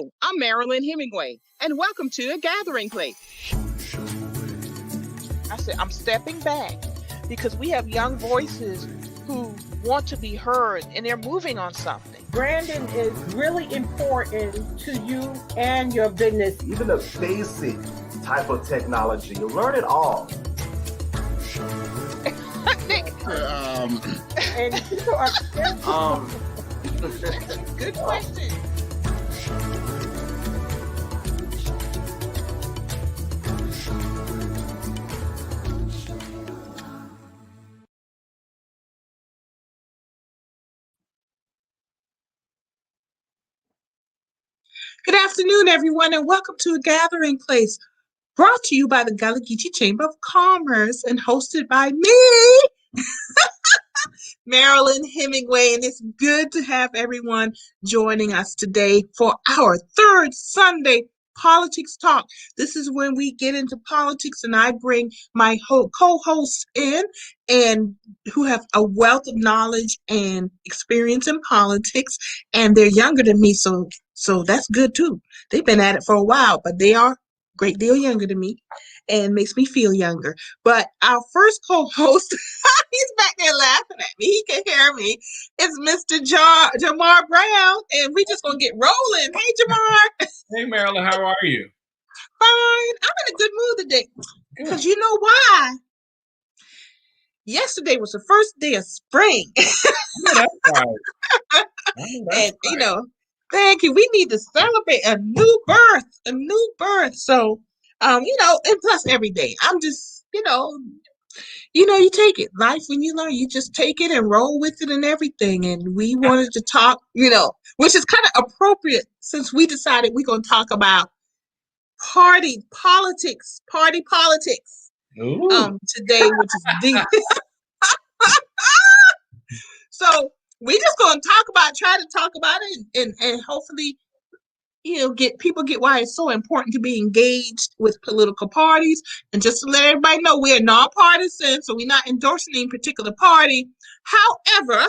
Hello, I'm Marilyn Hemingway, and welcome to A Gathering Place. I said, I'm stepping back because we have young voices who want to be heard and they're moving on something. Branding is really important to you and your business. Even a basic type of technology, you learn it all. And people are Good question. Good afternoon, everyone, and welcome to A Gathering Place, brought to you by the Gullah Geechee Chamber of Commerce and hosted by me, Marilyn Hemingway. And it's good to have everyone joining us today for our third Sunday Politics Talk. This is when we get into politics, and I bring my co-hosts in and who have a wealth of knowledge and experience in politics, and they're younger than me, so that's good too. They've been at it for a while, but they are a great deal younger than me and makes me feel younger. But our first co-host, he's back there laughing at me. He can hear me. It's Mr. Jamarr Brown, and we just gonna get rolling. Hey, Jamarr. Hey, Marilyn, how are you? Fine. I'm in a good mood today. Because you know why? Yesterday was the first day of spring. That's right. And, you know, thank you. We need to celebrate a new birth. So, you know, and plus every day. I'm just, you take it. Life, when you learn, you just take it and roll with it and everything. And we wanted to talk, which is kind of appropriate since we decided we're going to talk about party politics today, which is deep. So we just going to try to talk about it and hopefully, get why it's so important to be engaged with political parties. And just to let everybody know, we're nonpartisan, so we're not endorsing any particular party. However,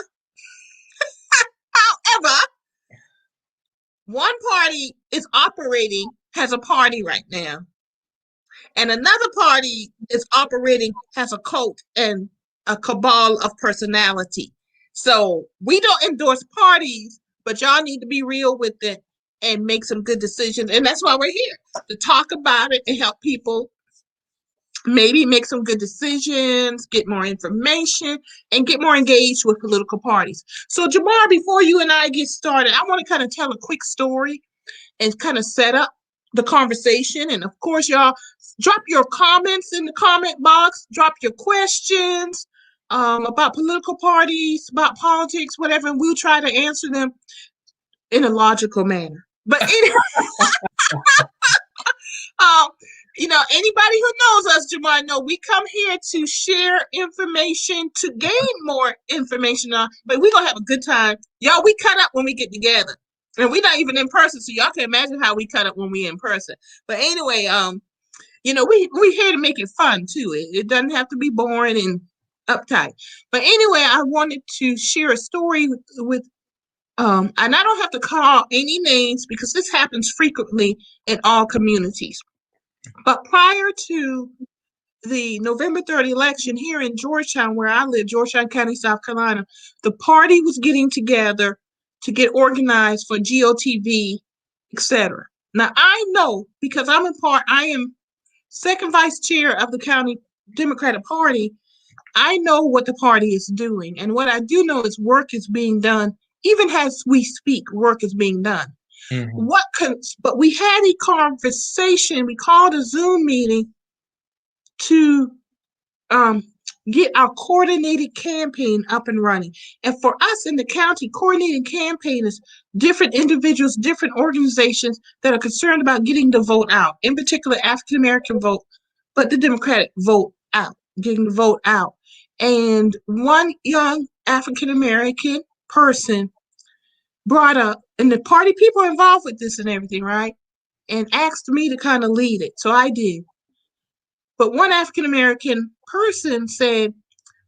one party is operating has a party right now, and another party is operating has a cult and a cabal of personality. So we don't endorse parties, but y'all need to be real with it and make some good decisions. And that's why we're here, to talk about it and help people maybe make some good decisions, get more information, and get more engaged with political parties. So Jamarr, before you and I get started, I want to kind of tell a quick story and kind of set up the conversation. And of course, y'all drop your comments in the comment box, drop your questions about political parties, about politics, whatever, and we'll try to answer them in a logical manner. But anyway, anybody who knows us, Jamarr, know we come here to share information, to gain more information, but we're going to have a good time. Y'all, we cut up when we get together. And we're not even in person, so y'all can imagine how we cut up when we're in person. But anyway, we here to make it fun, too. It doesn't have to be boring and uptight. But anyway, I wanted to share a story with and I don't have to call any names because this happens frequently in all communities. But prior to the November 3rd election here in Georgetown, where I live, Georgetown County, South Carolina, the party was getting together to get organized for GOTV, etc. Now, I know, because I am second vice chair of the county Democratic Party, I know what the party is doing. And what I do know is work is being done. Even as we speak, work is being done. Mm-hmm. But we had a conversation. We called a Zoom meeting to get our coordinated campaign up and running. And for us in the county, coordinated campaign is different individuals, different organizations that are concerned about getting the vote out, in particular African-American vote, but the Democratic vote out, getting the vote out. And one young African-American person brought up, and the party people are involved with this and everything, right? And asked me to kind of lead it. So I did. But one African-American person said,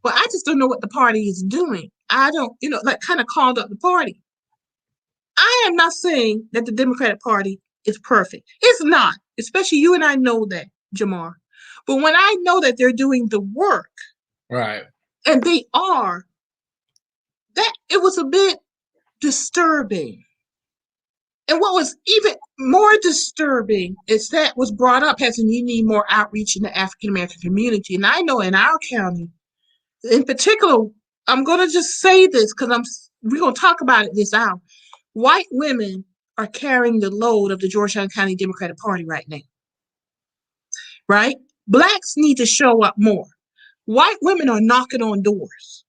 well, I just don't know what the party is doing. I don't, kind of called up the party. I am not saying that the Democratic Party is perfect. It's not, especially you and I know that, Jamarr. But when I know that they're doing the work, Right. and they are, that it was a bit disturbing. And what was even more disturbing is that was brought up as in you need more outreach in the African American community. And I know in our county, in particular, I'm going to just say this because we're going to talk about it this hour. White women are carrying the load of the Georgetown County Democratic Party right now. Right? Blacks need to show up more. White women are knocking on doors.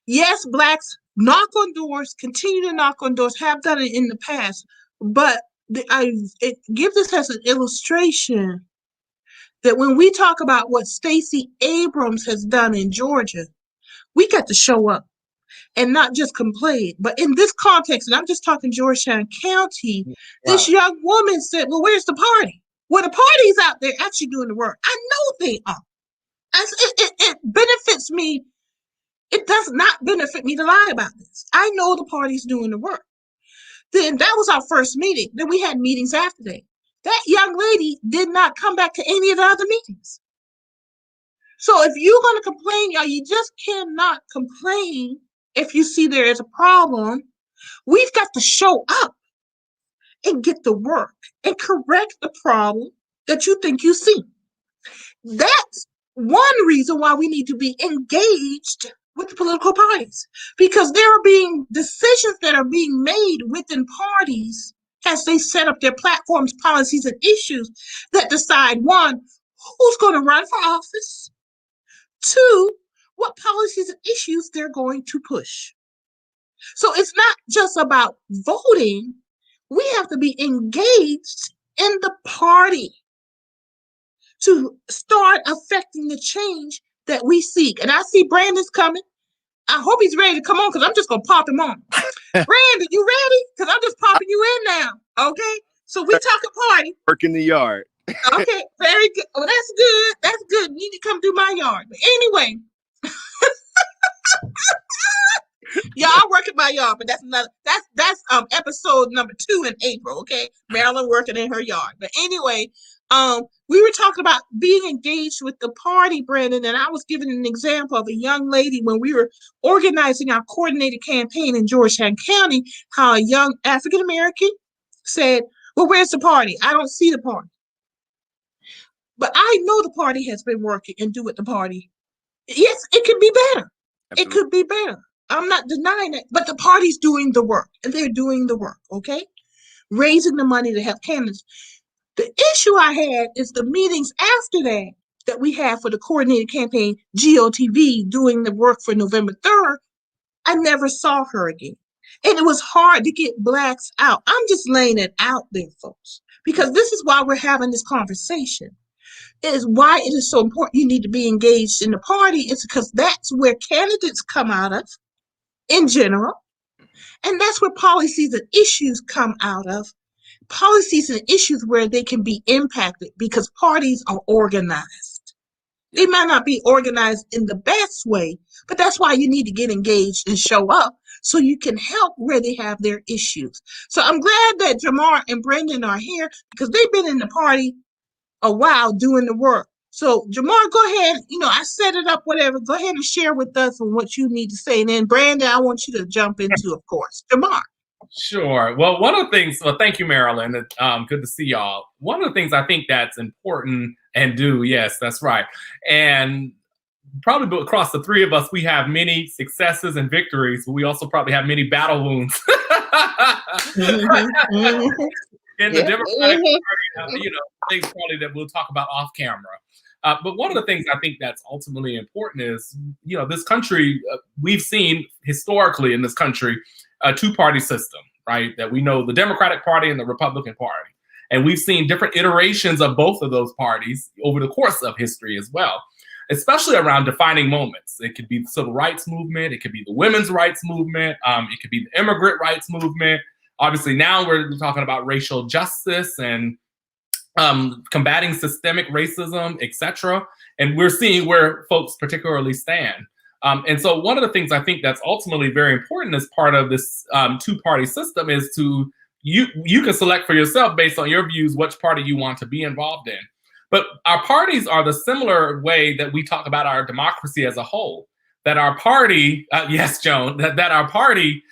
Yes, blacks knock on doors, continue to knock on doors, have done it in the past, but it gives this as an illustration that when we talk about what Stacey Abrams has done in Georgia, we got to show up and not just complain. But in this context, and I'm just talking Georgetown County, this young woman said, well, where's the party? Well, the party's out there actually doing the work. I know they are. It benefits me. It does not benefit me to lie about this. I know the party's doing the work. Then that was our first meeting. Then we had meetings after that. That young lady did not come back to any of the other meetings. So if you're going to complain, y'all, you just cannot complain if you see there is a problem. We've got to show up and get the work and correct the problem that you think you see. That's one reason why we need to be engaged with the political parties, because there are being decisions that are being made within parties as they set up their platforms, policies, and issues that decide, one, who's going to run for office, two, what policies and issues they're going to push. So it's not just about voting. We have to be engaged in the party to start affecting the change that we seek. And I see Brandon's coming. I hope he's ready to come on because I'm just going to pop him on. Brandon, you ready? Because I'm just popping you in now. Okay? So we talk a party. Work in the yard. Okay, very good. Well, that's good. That's good. You need to come do my yard. But anyway, y'all working my yard, but that's episode number 2 in April. Okay, Marilyn working in her yard. But anyway, we were talking about being engaged with the party, Brandon, and I was giving an example of a young lady when we were organizing our coordinated campaign in Georgetown County, how a young African American said, well, where's the party? I don't see the party. But I know the party has been working and doing the party. Yes, it could be better. Absolutely. It could be better. I'm not denying it, but the party's doing the work, and they're doing the work, okay? Raising the money to help candidates. The issue I had is the meetings after that we had for the coordinated campaign, GOTV, doing the work for November 3rd. I never saw her again. And it was hard to get blacks out. I'm just laying it out there, folks, because this is why we're having this conversation. It is why it is so important you need to be engaged in the party. It's because that's where candidates come out of in general. And that's where policies and issues come out of. Policies and issues where they can be impacted because parties are organized. They might not be organized in the best way, but that's why you need to get engaged and show up so you can help where they have their issues. So I'm glad that Jamarr and Brendan are here because they've been in the party a while doing the work. So Jamarr, go ahead. I set it up, whatever. Go ahead and share with us on what you need to say. And then Brandon, I want you to jump into, of course. Jamarr. Sure. Well, one of the things, thank you, Marilyn. Good to see y'all. One of the things I think that's important yes, that's right. And probably across the three of us, we have many successes and victories, but we also probably have many battle wounds. In the Democratic Party, things probably that we'll talk about off camera. But one of the things I think that's ultimately important is, this country, we've seen historically in this country, a two-party system, right? That we know the Democratic Party and the Republican Party. And we've seen different iterations of both of those parties over the course of history as well, especially around defining moments. It could be the civil rights movement. It could be the women's rights movement. It could be the immigrant rights movement. Obviously, now we're talking about racial justice and combating systemic racism, etc. And we're seeing where folks particularly stand. And so one of the things I think that's ultimately very important as part of this two-party system is you can select for yourself based on your views which party you want to be involved in. But our parties are the similar way that we talk about our democracy as a whole. That our party, yes, Joan, that our party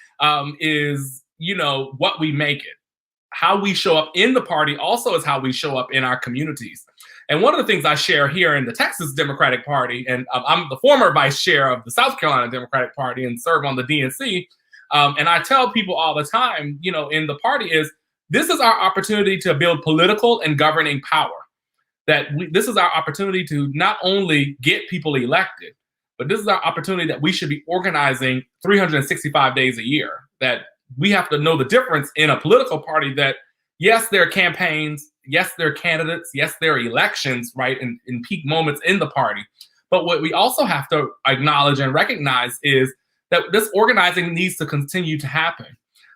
is, what we make it. How we show up in the party also is how we show up in our communities. And one of the things I share here in the Texas Democratic Party, and I'm the former vice chair of the South Carolina Democratic Party and serve on the DNC, and I tell people all the time, in the party is, this is our opportunity to build political and governing power. This is our opportunity to not only get people elected, but this is our opportunity that we should be organizing 365 days a year. That we have to know the difference in a political party that, yes, there are campaigns, yes, there are candidates, yes, there are elections, right, in peak moments in the party. But what we also have to acknowledge and recognize is that this organizing needs to continue to happen.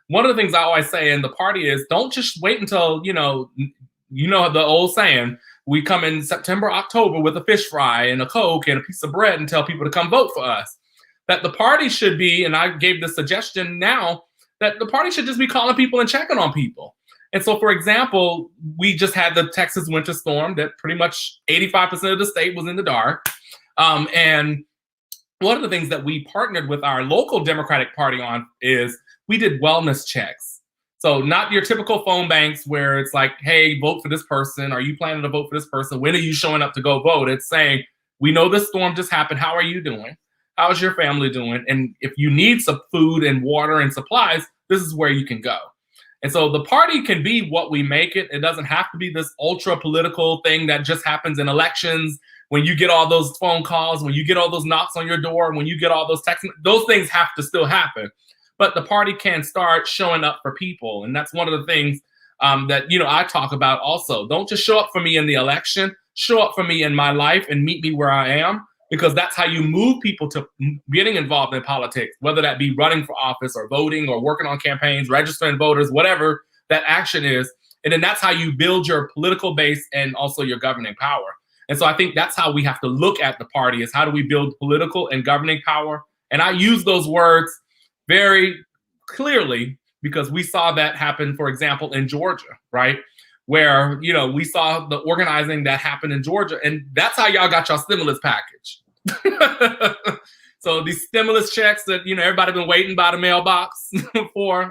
One of the things I always say in the party is, don't just wait until, the old saying, we come in September, October with a fish fry and a Coke and a piece of bread and tell people to come vote for us. That the party should be, and I gave the suggestion now, that the party should just be calling people and checking on people. And so, for example, we just had the Texas winter storm that pretty much 85% of the state was in the dark. And one of the things that we partnered with our local Democratic Party on is we did wellness checks. So not your typical phone banks where it's like, hey, vote for this person. Are you planning to vote for this person? When are you showing up to go vote? It's saying, we know this storm just happened. How are you doing? How is your family doing? And if you need some food and water and supplies, this is where you can go. And so the party can be what we make it. It doesn't have to be this ultra political thing that just happens in elections, when you get all those phone calls, when you get all those knocks on your door, when you get all those texts. Those things have to still happen. But the party can start showing up for people. And that's one of the things that, I talk about also. Don't just show up for me in the election. Show up for me in my life and meet me where I am. Because that's how you move people to getting involved in politics, whether that be running for office or voting or working on campaigns, registering voters, whatever that action is. And then that's how you build your political base and also your governing power. And so I think that's how we have to look at the party, is how do we build political and governing power? And I use those words very clearly because we saw that happen, for example, in Georgia, right? Where, we saw the organizing that happened in Georgia, and that's how y'all got your stimulus package. So these stimulus checks that, everybody's been waiting by the mailbox for,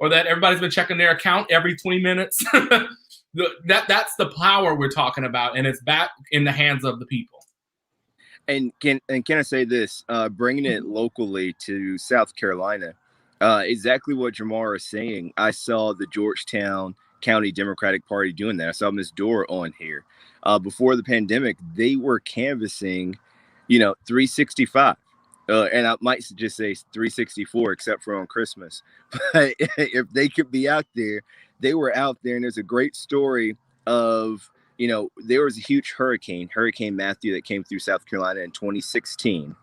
or that everybody's been checking their account every 20 minutes. That's the power we're talking about, and it's back in the hands of the people. And can I say this, bringing it locally to South Carolina, exactly what Jamarr is saying. I saw the Georgetown County Democratic Party doing that. I saw Ms. Dora on here. Before the pandemic, they were canvassing, 365. And I might just say 364, except for on Christmas. But if they could be out there, they were out there. And there's a great story of, there was a huge Hurricane Matthew, that came through South Carolina in 2016.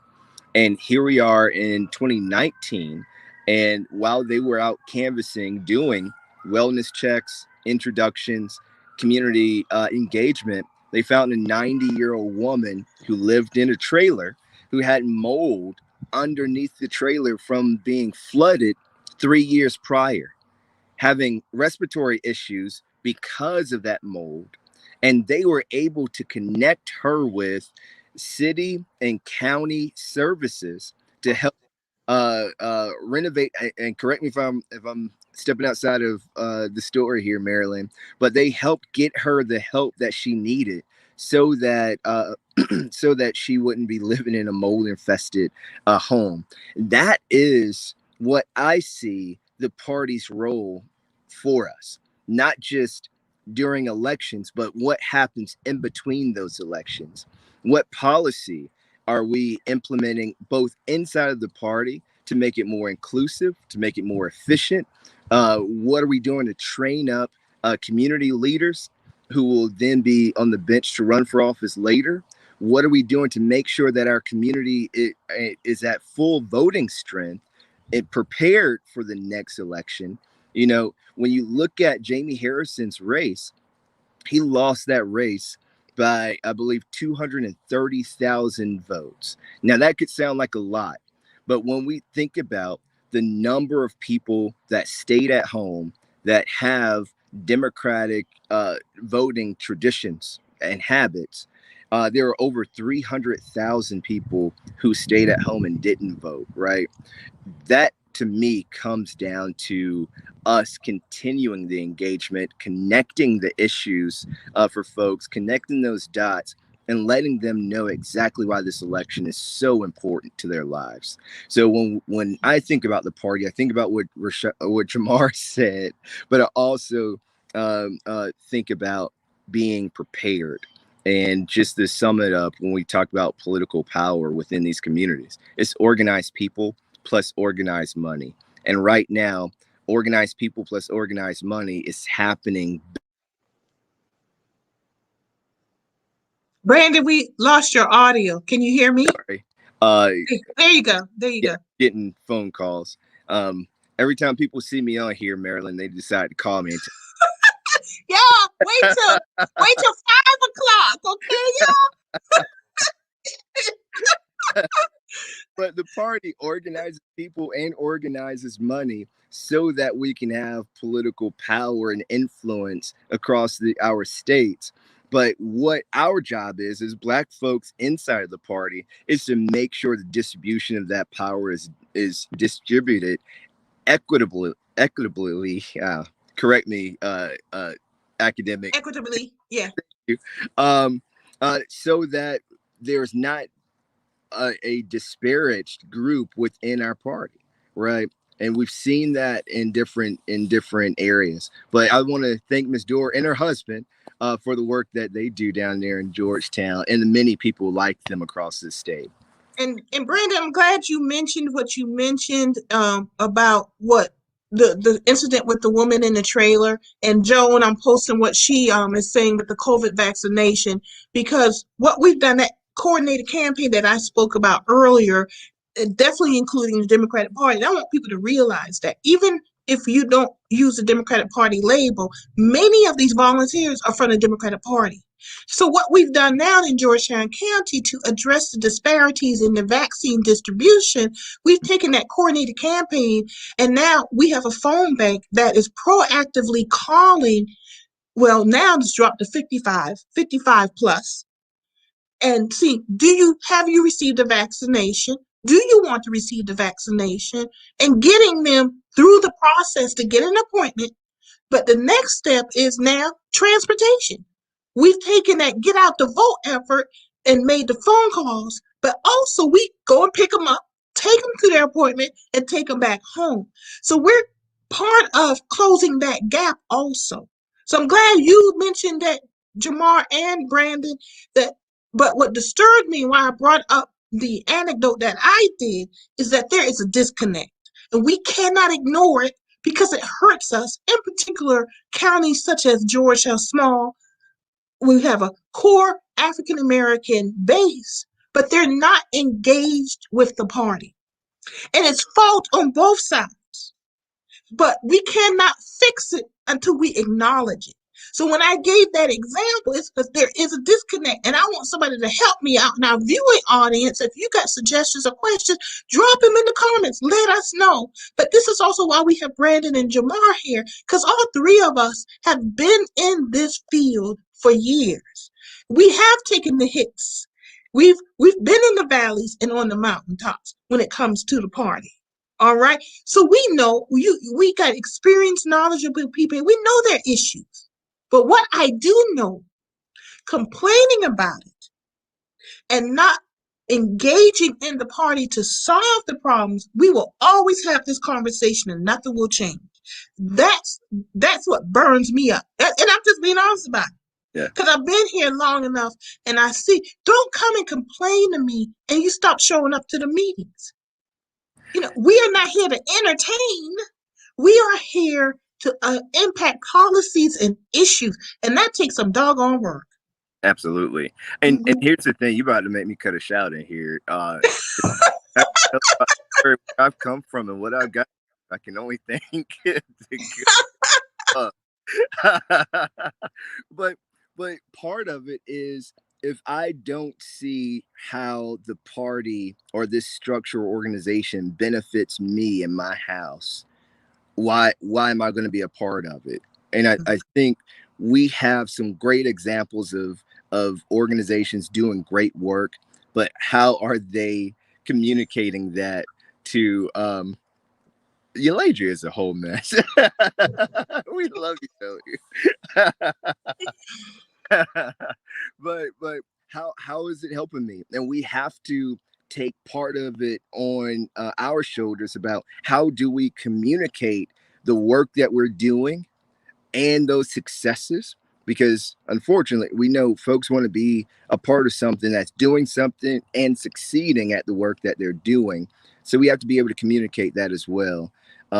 And here we are in 2019. And while they were out canvassing, doing wellness checks, introductions, community engagement, they found a 90-year-old woman who lived in a trailer who had mold underneath the trailer from being flooded 3 years prior, having respiratory issues because of that mold. And they were able to connect her with city and county services to help renovate. And correct me if I'm stepping outside of the story here, Marilyn, but they helped get her the help that she needed so that so that she wouldn't be living in a mold infested home. That is what I see the party's role for us, not just during elections, but what happens in between those elections. What policy are we implementing both inside of the party to make it more inclusive, to make it more efficient? What are we doing to train up community leaders who will then be on the bench to run for office later? What are we doing to make sure that our community is at full voting strength and prepared for the next election? When you look at Jamie Harrison's race, he lost that race by, I believe, 230,000 votes. Now, that could sound like a lot, but when we think about the number of people that stayed at home that have democratic voting traditions and habits, there are over 300,000 people who stayed at home and didn't vote, right? That to me comes down to us continuing the engagement, connecting the issues for folks, connecting those dots, and letting them know exactly why this election is so important to their lives. So when I think about the party, I think about what Jamarr said, but I also think about being prepared. And just to sum it up, when we talk about political power within these communities, it's organized people plus organized money. And right now, organized people plus organized money is happening. Brandon, we lost your audio. Can you hear me? Sorry. There you go. There you go. Getting phone calls. Every time people see me on here, Marilyn, they decide to call me. Yeah, wait till 5 o'clock, okay, y'all? But the party organizes people and organizes money so that we can have political power and influence across our states. But what our job is Black folks inside of the party is to make sure the distribution of that power is distributed equitably. Correct me, academic. Equitably, yeah. So that there's not a disparaged group within our party, right? And we've seen that in different areas. But I want to thank Ms. Dorr and her husband for the work that they do down there in Georgetown, and the many people like them across the state. And Brandon, I'm glad you mentioned what you mentioned about what the incident with the woman in the trailer, and Joan, I'm posting what she is saying with the COVID vaccination, because what we've done, that coordinated campaign that I spoke about earlier, definitely including the Democratic Party. And I want people to realize that even if you don't use the Democratic Party label, many of these volunteers are from the Democratic Party. So what we've done now in Georgetown County to address the disparities in the vaccine distribution, we've taken that coordinated campaign, and now we have a phone bank that is proactively calling. Well, now it's dropped to 55 plus. And see, have you received a vaccination? Do you want to receive the vaccination? And getting them through the process to get an appointment. But the next step is now transportation. We've taken that get out the vote effort and made the phone calls, but also we go and pick them up, take them to their appointment, and take them back home. So we're part of closing that gap also. So I'm glad you mentioned that, Jamarr and Brandon, but what disturbed me, why I brought up the anecdote that I did, is that there is a disconnect, and we cannot ignore it because it hurts us. In particular, counties such as Georgia, small, we have a core African American base, but they're not engaged with the party. And it's fault on both sides. But we cannot fix it until we acknowledge it. So when I gave that example, it's because there is a disconnect, and I want somebody to help me out in our viewing audience. If you got suggestions or questions, drop them in the comments. Let us know. But this is also why we have Brandon and Jamarr here, because all three of us have been in this field for years. We have taken the hits. We've been in the valleys and on the mountaintops when it comes to the party. All right. So we know we got experienced, knowledgeable people. We know their issues. But what I do know, complaining about it and not engaging in the party to solve the problems, we will always have this conversation and nothing will change. That's what burns me up. And I'm just being honest about it. Yeah. Because I've been here long enough and I see, don't come and complain to me and you stop showing up to the meetings. You know, we are not here to entertain. We are here to impact policies and issues, and that takes some doggone work. Absolutely. And here's the thing, you about to make me cut a shout in here. Where I've come from and what I got, I can only thank but part of it is, if I don't see how the party or this structure or organization benefits me in my house, why am I going to be a part of it? And I think we have some great examples of organizations doing great work, but how are they communicating that to Euladria is a whole mess. We love you, but how is it helping me? And we have to take part of it on our shoulders about how do we communicate the work that we're doing and those successes, because unfortunately we know folks want to be a part of something that's doing something and succeeding at the work that they're doing. So we have to be able to communicate that as well,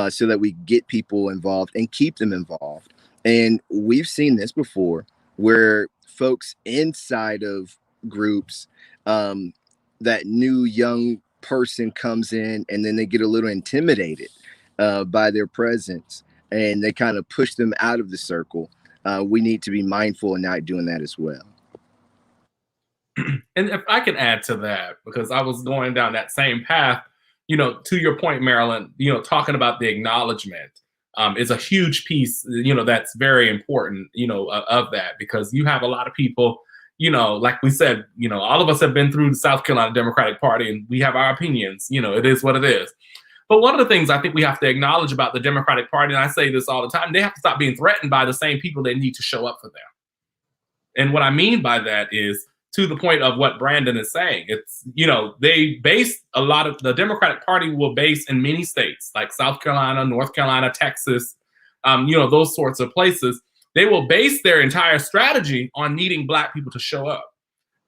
so that we get people involved and keep them involved. And we've seen this before where folks inside of groups, that new young person comes in and then they get a little intimidated by their presence and they kind of push them out of the circle. We need to be mindful in not doing that as well. And if I can add to that, because I was going down that same path, to your point, Marilyn, talking about the acknowledgement is a huge piece, that's very important, of that, because you have a lot of people, like we said, all of us have been through the South Carolina Democratic Party and we have our opinions, it is what it is. But one of the things I think we have to acknowledge about the Democratic Party, and I say this all the time, they have to stop being threatened by the same people that need to show up for them. And what I mean by that is, to the point of what Brandon is saying, it's, they base a lot of, the Democratic Party will base in many states like South Carolina, North Carolina, Texas, those sorts of places. They will base their entire strategy on needing Black people to show up,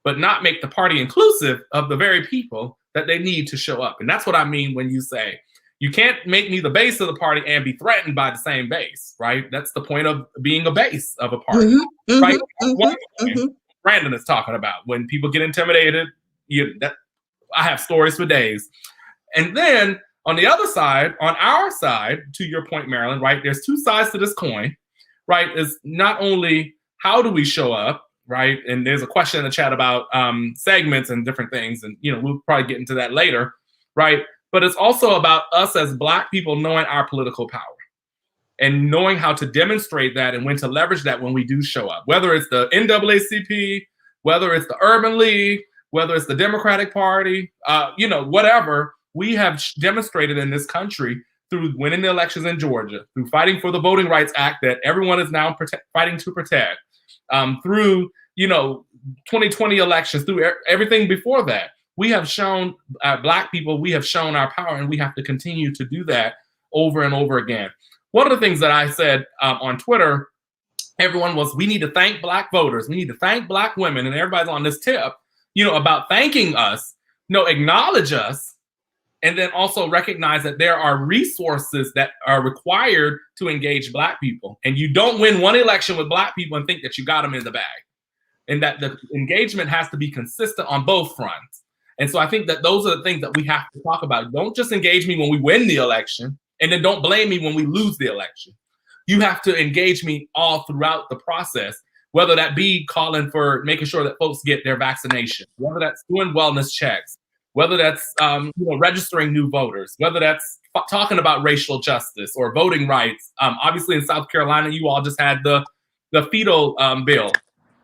but not make the party inclusive of the very people that they need to show up. And that's what I mean when you say, you can't make me the base of the party and be threatened by the same base, right? That's the point of being a base of a party, right? Brandon is talking about when people get intimidated. I have stories for days. And then on the other side, on our side, to your point, Marilyn, right? There's two sides to this coin, right? Is not only how do we show up, right? And there's a question in the chat about segments and different things, and we'll probably get into that later, right? But it's also about us as Black people knowing our political power and knowing how to demonstrate that and when to leverage that when we do show up, whether it's the NAACP, whether it's the Urban League, whether it's the Democratic Party, whatever. We have demonstrated in this country through winning the elections in Georgia, through fighting for the Voting Rights Act that everyone is now fighting to protect, through 2020 elections, through everything before that. We have shown Black people, we have shown our power, and we have to continue to do that over and over again. One of the things that I said on Twitter, everyone was, we need to thank Black voters. We need to thank Black women. And everybody's on this tip, about thanking us, acknowledge us, and then also recognize that there are resources that are required to engage Black people. And you don't win one election with Black people and think that you got them in the bag. And that the engagement has to be consistent on both fronts. And so I think that those are the things that we have to talk about. Don't just engage me when we win the election, and then don't blame me when we lose the election. You have to engage me all throughout the process, whether that be calling for making sure that folks get their vaccination, whether that's doing wellness checks, whether that's registering new voters, whether that's talking about racial justice or voting rights. Obviously in South Carolina, you all just had the fetal bill,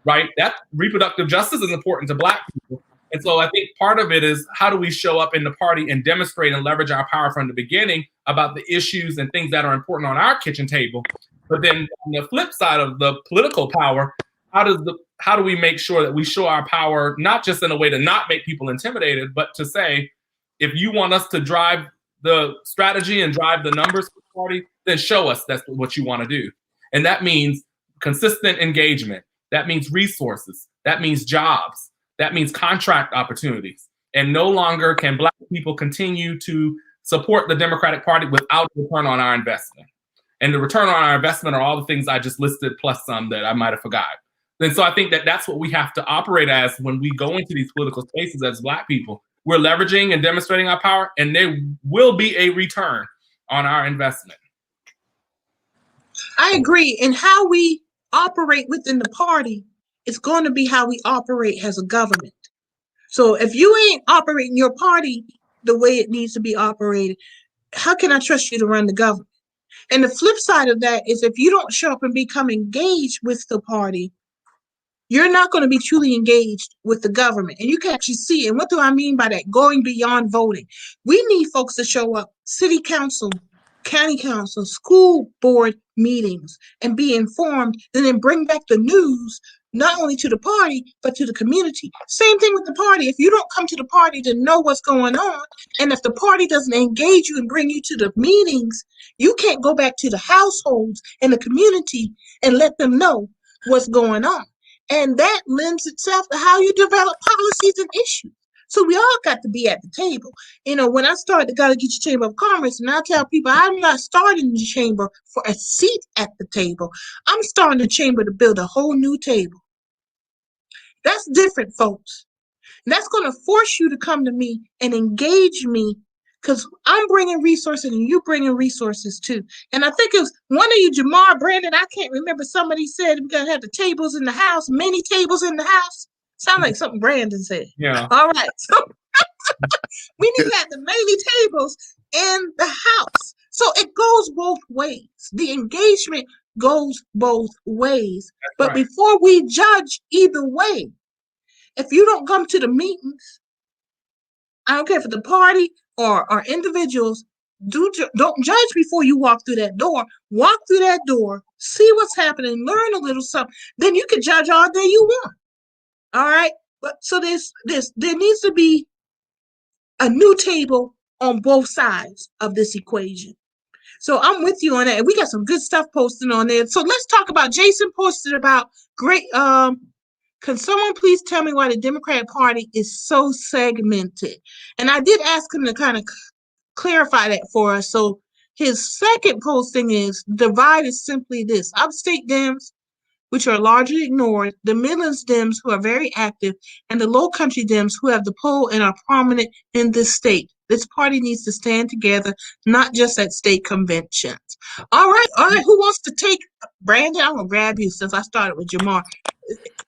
right? That reproductive justice is important to Black people. And so I think part of it is, how do we show up in the party and demonstrate and leverage our power from the beginning about the issues and things that are important on our kitchen table? But then on the flip side of the political power, how do we make sure that we show our power, not just in a way to not make people intimidated, but to say, if you want us to drive the strategy and drive the numbers for the party, then show us that's what you want to do. And that means consistent engagement. That means resources. That means jobs. That means contract opportunities. And no longer can Black people continue to support the Democratic Party without a return on our investment. And the return on our investment are all the things I just listed, plus some that I might have forgot. And so I think that that's what we have to operate as when we go into these political spaces as Black people. We're leveraging and demonstrating our power, and there will be a return on our investment. I agree. And how we operate within the party it's going to be how we operate as a government. So if you ain't operating your party the way it needs to be operated, how can I trust you to run the government? And the flip side of that is if you don't show up and become engaged with the party, you're not going to be truly engaged with the government. And you can actually see, and what do I mean by that? Going beyond voting. We need folks to show up, city council, county council, school board meetings, and be informed, and then bring back the news, not only to the party, but to the community. Same thing with the party. If you don't come to the party to know what's going on, and if the party doesn't engage you and bring you to the meetings, you can't go back to the households and the community and let them know what's going on. And that lends itself to how you develop policies and issues. So we all got to be at the table. You know, when I started the Gotta Get Your Chamber of Commerce, and I tell people I'm not starting the chamber for a seat at the table. I'm starting the chamber to build a whole new table. That's different, folks. And that's going to force you to come to me and engage me, because I'm bringing resources and you bringing resources too. And I think it was one of you, Jamarr, Brandon, I can't remember, somebody said we got to have the tables in the house, many tables in the house. Sound like something Brandon said. Yeah. All right. So we need to have the many tables in the house. So it goes both ways. The engagement goes both ways. But right. Before we judge either way, if you don't come to the meetings, I don't care if it's the party or individuals, don't judge before you walk through that door. Walk through that door, see what's happening, learn a little something. Then you can judge all day you want. All right? But so there needs to be a new table on both sides of this equation. So I'm with you on that. And we got some good stuff posted on there. So let's talk about, Jason posted about great can someone please tell me why the Democratic Party is so segmented? And I did ask him to kind of clarify that for us. So his second posting is, divide is simply this: upstate Dems, which are largely ignored, the Midlands Dems, who are very active, and the low country Dems, who have the pull and are prominent in this state. This party needs to stand together, not just at state conventions. All right. Who wants to take Brandon? I'm gonna grab you since I started with Jamarr.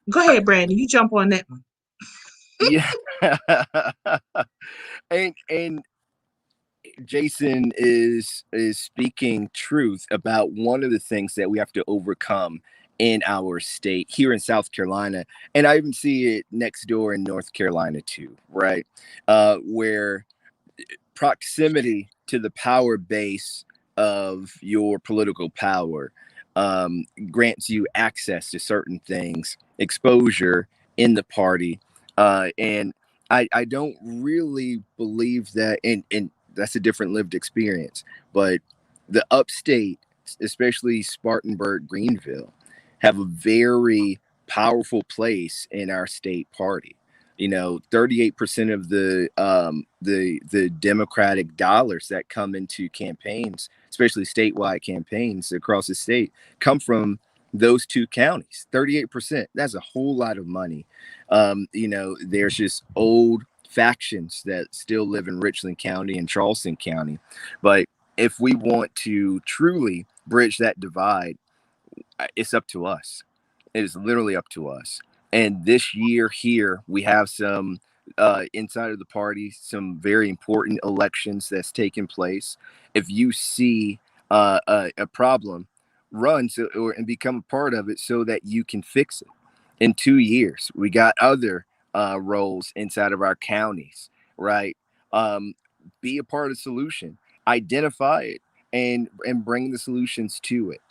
Go ahead, Brandon. You jump on that one. Yeah. and Jason is speaking truth about one of the things that we have to overcome in our state here in South Carolina. And I even see it next door in North Carolina too, right? Where proximity to the power base of your political power grants you access to certain things, exposure in the party. And I don't really believe that, and that's a different lived experience, but the upstate, especially Spartanburg, Greenville, have a very powerful place in our state party. You know, 38% of the Democratic dollars that come into campaigns, especially statewide campaigns across the state, come from those two counties. 38%. That's a whole lot of money. You know, there's just old factions that still live in Richland County and Charleston County. But if we want to truly bridge that divide, it's up to us. It is literally up to us. And this year here, we have some inside of the party, some very important elections that's taking place. If you see a problem, run and become a part of it so that you can fix it. In 2 years, we got other roles inside of our counties, right? Be a part of the solution, identify it, and bring the solutions to it.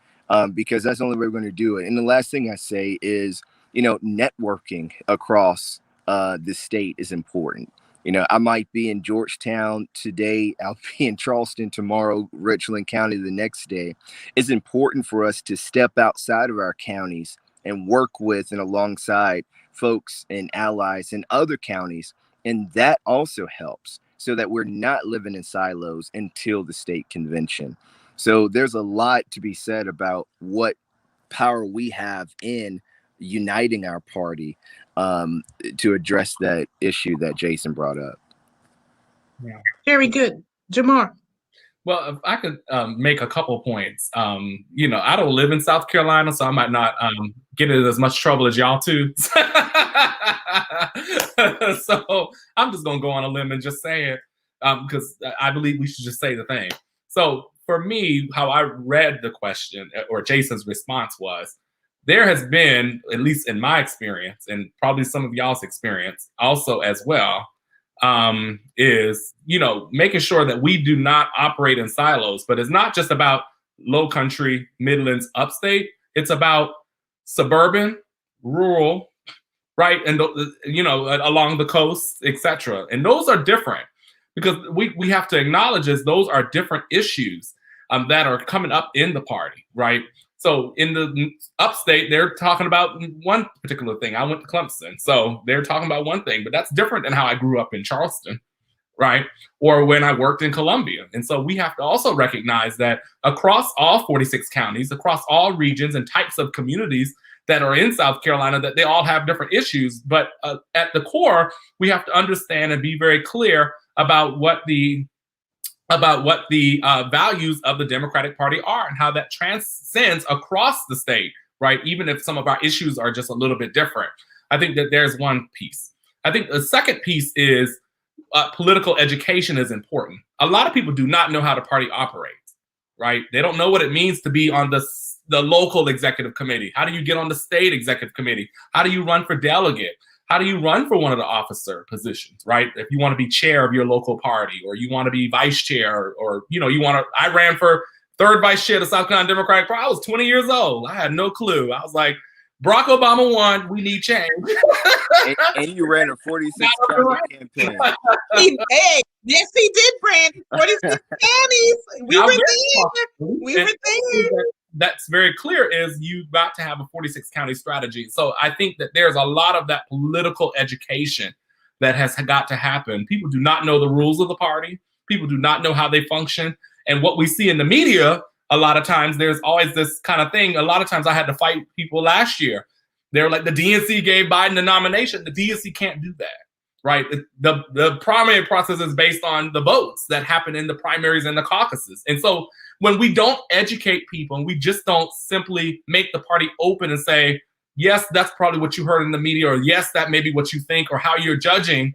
Because that's the only way we're going to do it. And the last thing I say is, you know, networking across the state is important. You know, I might be in Georgetown today, I'll be in Charleston tomorrow, Richland County the next day. It's important for us to step outside of our counties and work with and alongside folks and allies in other counties. And that also helps so that we're not living in silos until the state convention. So there's a lot to be said about what power we have in uniting our party to address that issue that Jason brought up. Yeah. Very good. Jamarr. Well, if I could make a couple points, you know, I don't live in South Carolina, so I might not get in as much trouble as y'all too. So I'm just gonna go on a limb and just say it, because I believe we should just say the thing. So for me, how I read the question or Jason's response was, there has been, at least in my experience, and probably some of y'all's experience also as well, is, you know, making sure that we do not operate in silos. But it's not just about low country, Midlands, upstate. It's about suburban, rural, right? And, you know, along the coast, etc. And those are different, because we have to acknowledge as those are different issues that are coming up in the party, right? So in the upstate, they're talking about one particular thing. I went to Clemson, so they're talking about one thing, but that's different than how I grew up in Charleston, right? Or when I worked in Columbia. And so we have to also recognize that across all 46 counties, across all regions and types of communities that are in South Carolina, that they all have different issues. But at the core, we have to understand and be very clear about what the values of the Democratic Party are and how that transcends across the state, right? Even if some of our issues are just a little bit different. I think that there's one piece. I think the second piece is political education is important. A lot of people do not know how the party operates, right? They don't know what it means to be on the local executive committee. How do you get on the state executive committee? How do you run for delegate? How do you run for one of the officer positions, right? If you want to be chair of your local party, or you want to be vice chair, or you know, I ran for third vice chair of the South Carolina Democratic Party. I was 20 years old. I had no clue. I was like, Barack Obama won. We need change. and you ran a 46 county campaign. Hey, yes, he did, Brandon. 46 counties. We were there. We were there. That's very clear, is you've got to have a 46 county strategy. So I think that there's a lot of that political education that has got to happen. People do not know the rules of the party. People do not know how they function. And what we see in the media, a lot of times, there's always this kind of thing. A lot of times I had to fight people last year. They're like, the DNC gave Biden the nomination. The DNC can't do that, right? The primary process is based on the votes that happen in the primaries and the caucuses. And so when we don't educate people and we just don't simply make the party open and say, yes, that's probably what you heard in the media, or yes, that may be what you think, or how you're judging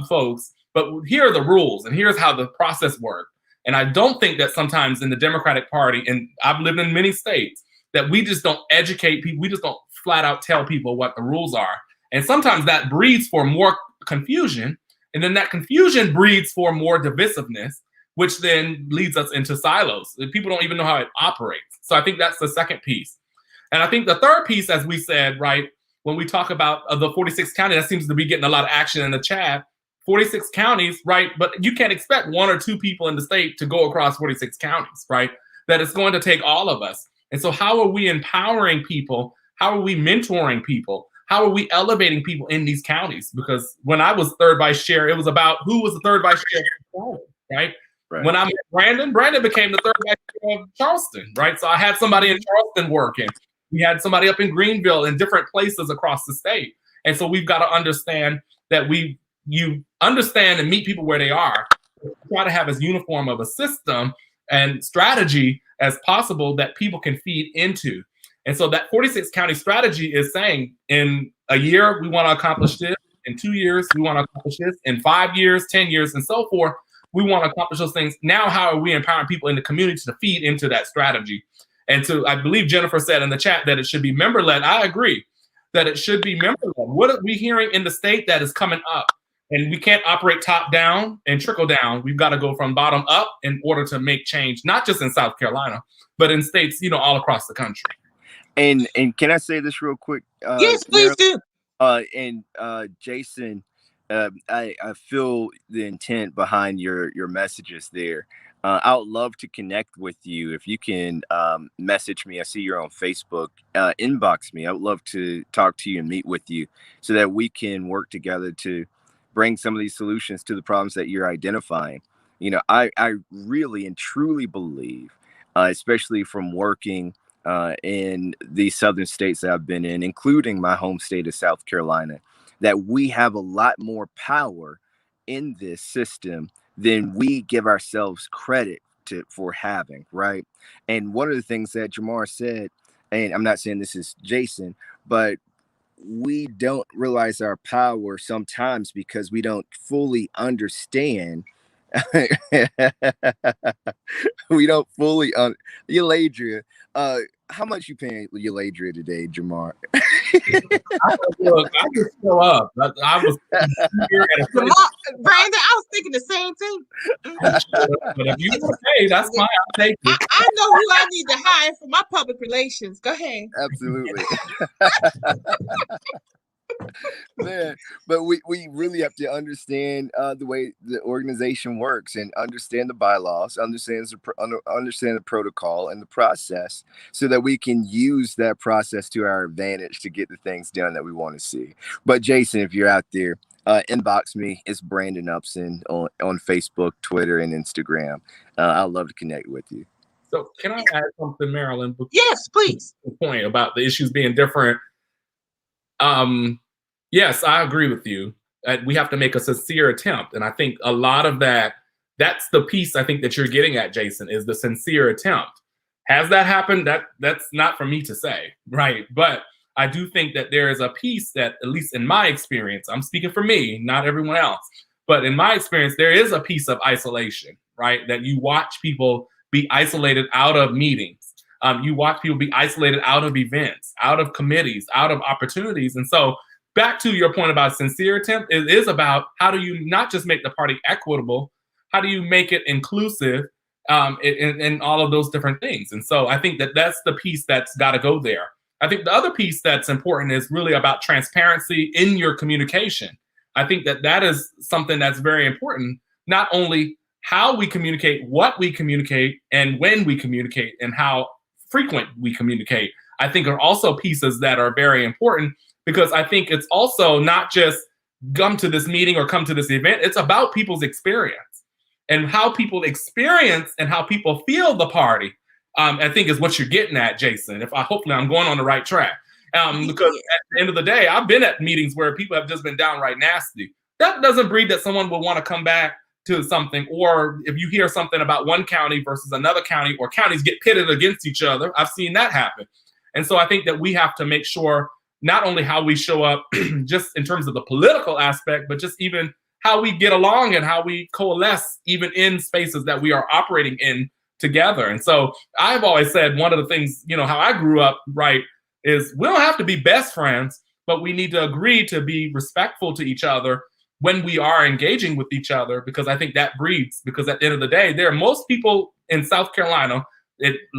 folks, but here are the rules and here's how the process works. And I don't think that sometimes in the Democratic Party, and I've lived in many states, that we just don't educate people. We just don't flat out tell people what the rules are. And sometimes that breeds for more confusion. And then that confusion breeds for more divisiveness, which then leads us into silos. People don't even know how it operates. So I think that's the second piece. And I think the third piece, as we said, right, when we talk about the 46 counties, that seems to be getting a lot of action in the chat. 46 counties, right? But you can't expect one or two people in the state to go across 46 counties, right? That it's going to take all of us. And so how are we empowering people? How are we mentoring people? How are we elevating people in these counties? Because when I was third vice chair, it was about who was the third vice chair, right? When I met Brandon became the third vice chair of Charleston, right? So I had somebody in Charleston working. We had somebody up in Greenville and different places across the state. And so we've got to understand that you understand and meet people where they are. Try to have as uniform of a system and strategy as possible that people can feed into. And so that 46 county strategy is saying, in a year, we want to accomplish this. In 2 years, we want to accomplish this. In 5 years, 10 years, and so forth, we want to accomplish those things. Now, how are we empowering people in the community to feed into that strategy? And so I believe Jennifer said in the chat that it should be member-led. I agree that it should be member-led. What are we hearing in the state that is coming up? And we can't operate top down and trickle down. We've got to go from bottom up in order to make change, not just in South Carolina, but in states, all across the country. And can I say this real quick? Yes, please do. Jason, I feel the intent behind your messages there. I would love to connect with you. If you can message me, I see you're on Facebook, inbox me. I would love to talk to you and meet with you so that we can work together to bring some of these solutions to the problems that you're identifying. I really and truly believe, especially from working in the southern states that I've been in, including my home state of South Carolina, that we have a lot more power in this system than we give ourselves credit for having, right? And one of the things that Jamarr said and I'm not saying this is Jason, but we don't realize our power sometimes because we don't fully understand. We don't fully Euladria. How much you paying Euladria today, Jamarr? Look, I just show up. I was here at a place, Brandon, I was thinking the same thing. but if you want to pay, that's fine. I'll take it. I know who I need to hire for my public relations. Go ahead. Absolutely. Man, but we really have to understand the way the organization works and understand the bylaws, understand the protocol and the process, so that we can use that process to our advantage to get the things done that we want to see. But Jason, if you're out there, inbox me. It's Brandon Upson on Facebook, Twitter, and Instagram. I'd love to connect with you. So can I add something, Marilyn? Yes, please. The point about the issues being different. Yes, I agree with you. We have to make a sincere attempt. And I think a lot of that's the piece I think that you're getting at, Jason, is the sincere attempt. Has that happened? That's not for me to say, right? But I do think that there is a piece that, at least in my experience, I'm speaking for me, not everyone else, but in my experience, there is a piece of isolation, right? That you watch people be isolated out of meetings. You watch people be isolated out of events, out of committees, out of opportunities. And so back to your point about sincere attempt, it is about how do you not just make the party equitable, how do you make it inclusive, in all of those different things. And so I think that's the piece that's got to go there. I think the other piece that's important is really about transparency in your communication. I think that is something that's very important, not only how we communicate, what we communicate, and when we communicate, and how frequent we communicate. I think are also pieces that are very important, because I think it's also not just come to this meeting or come to this event. It's about people's experience and how people experience and how people feel the party. I think is what you're getting at, Jason. Hopefully I'm going on the right track. Because at the end of the day, I've been at meetings where people have just been downright nasty. That doesn't breed that someone will want to come back to something. Or if you hear something about one county versus another county, or counties get pitted against each other, I've seen that happen. And so I think that we have to make sure not only how we show up just in terms of the political aspect, but just even how we get along and how we coalesce even in spaces that we are operating in together. And so I've always said one of the things, how I grew up, right, is we don't have to be best friends, but we need to agree to be respectful to each other when we are engaging with each other, because I think that breeds, because at the end of the day, there are most people in South Carolina,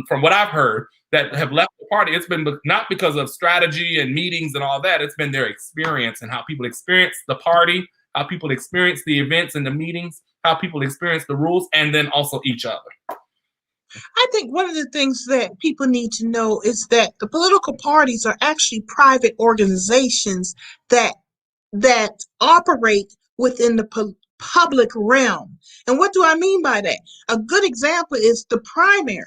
from what I've heard, that have left the party. It's been not because of strategy and meetings and all that. It's been their experience and how people experience the party, how people experience the events and the meetings, how people experience the rules, and then also each other. I think one of the things that people need to know is that the political parties are actually private organizations that operate within the public realm. And what do I mean by that? A good example is the primary.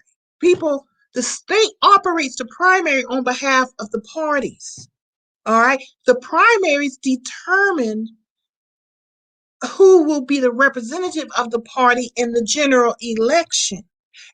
The state operates the primary on behalf of the parties. All right. The primaries determine who will be the representative of the party in the general election.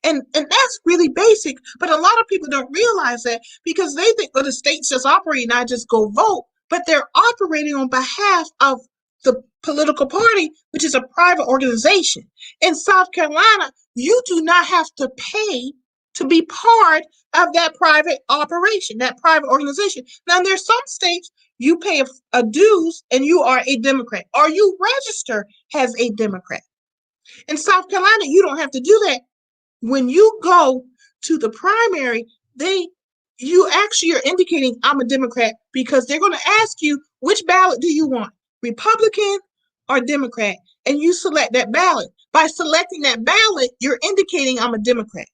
And that's really basic, but a lot of people don't realize that, because they think, the state's just operating, I just go vote. But they're operating on behalf of the political party, which is a private organization. In South Carolina, you do not have to pay to be part of that private operation, that private organization. Now, there's some states you pay a dues and you are a Democrat, or you register as a Democrat. In South Carolina, you don't have to do that. When you go to the primary, you actually are indicating I'm a Democrat, because they're going to ask you, which ballot do you want, Republican or Democrat? And you select that ballot. By selecting that ballot, you're indicating I'm a Democrat.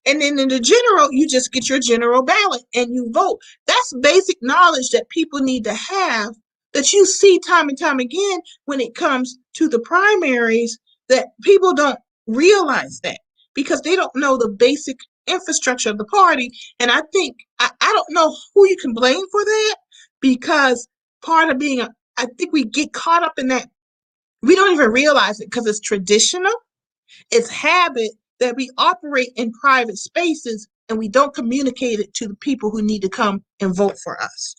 And then in the general, you just get your general ballot and you vote. That's basic knowledge that people need to have, that you see time and time again when it comes to the primaries, that people don't realize that, because they don't know the basic infrastructure of the party. And I think I don't know who you can blame for that, because part of being I think we get caught up in that. We don't even realize it, because it's traditional, it's habit, that we operate in private spaces and we don't communicate it to the people who need to come and vote for us.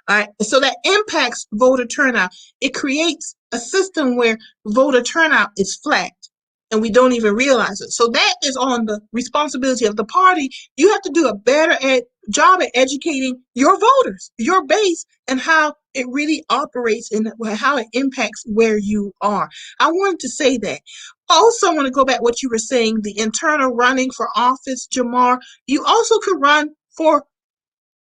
All right. So that impacts voter turnout. It creates a system where voter turnout is flat and we don't even realize it. So that is on the responsibility of the party. You have to do a better job at educating your voters, your base, and how it really operates and how it impacts where you are. I wanted to say that. Also, I want to go back what you were saying, the internal running for office, Jamarr. You also could run for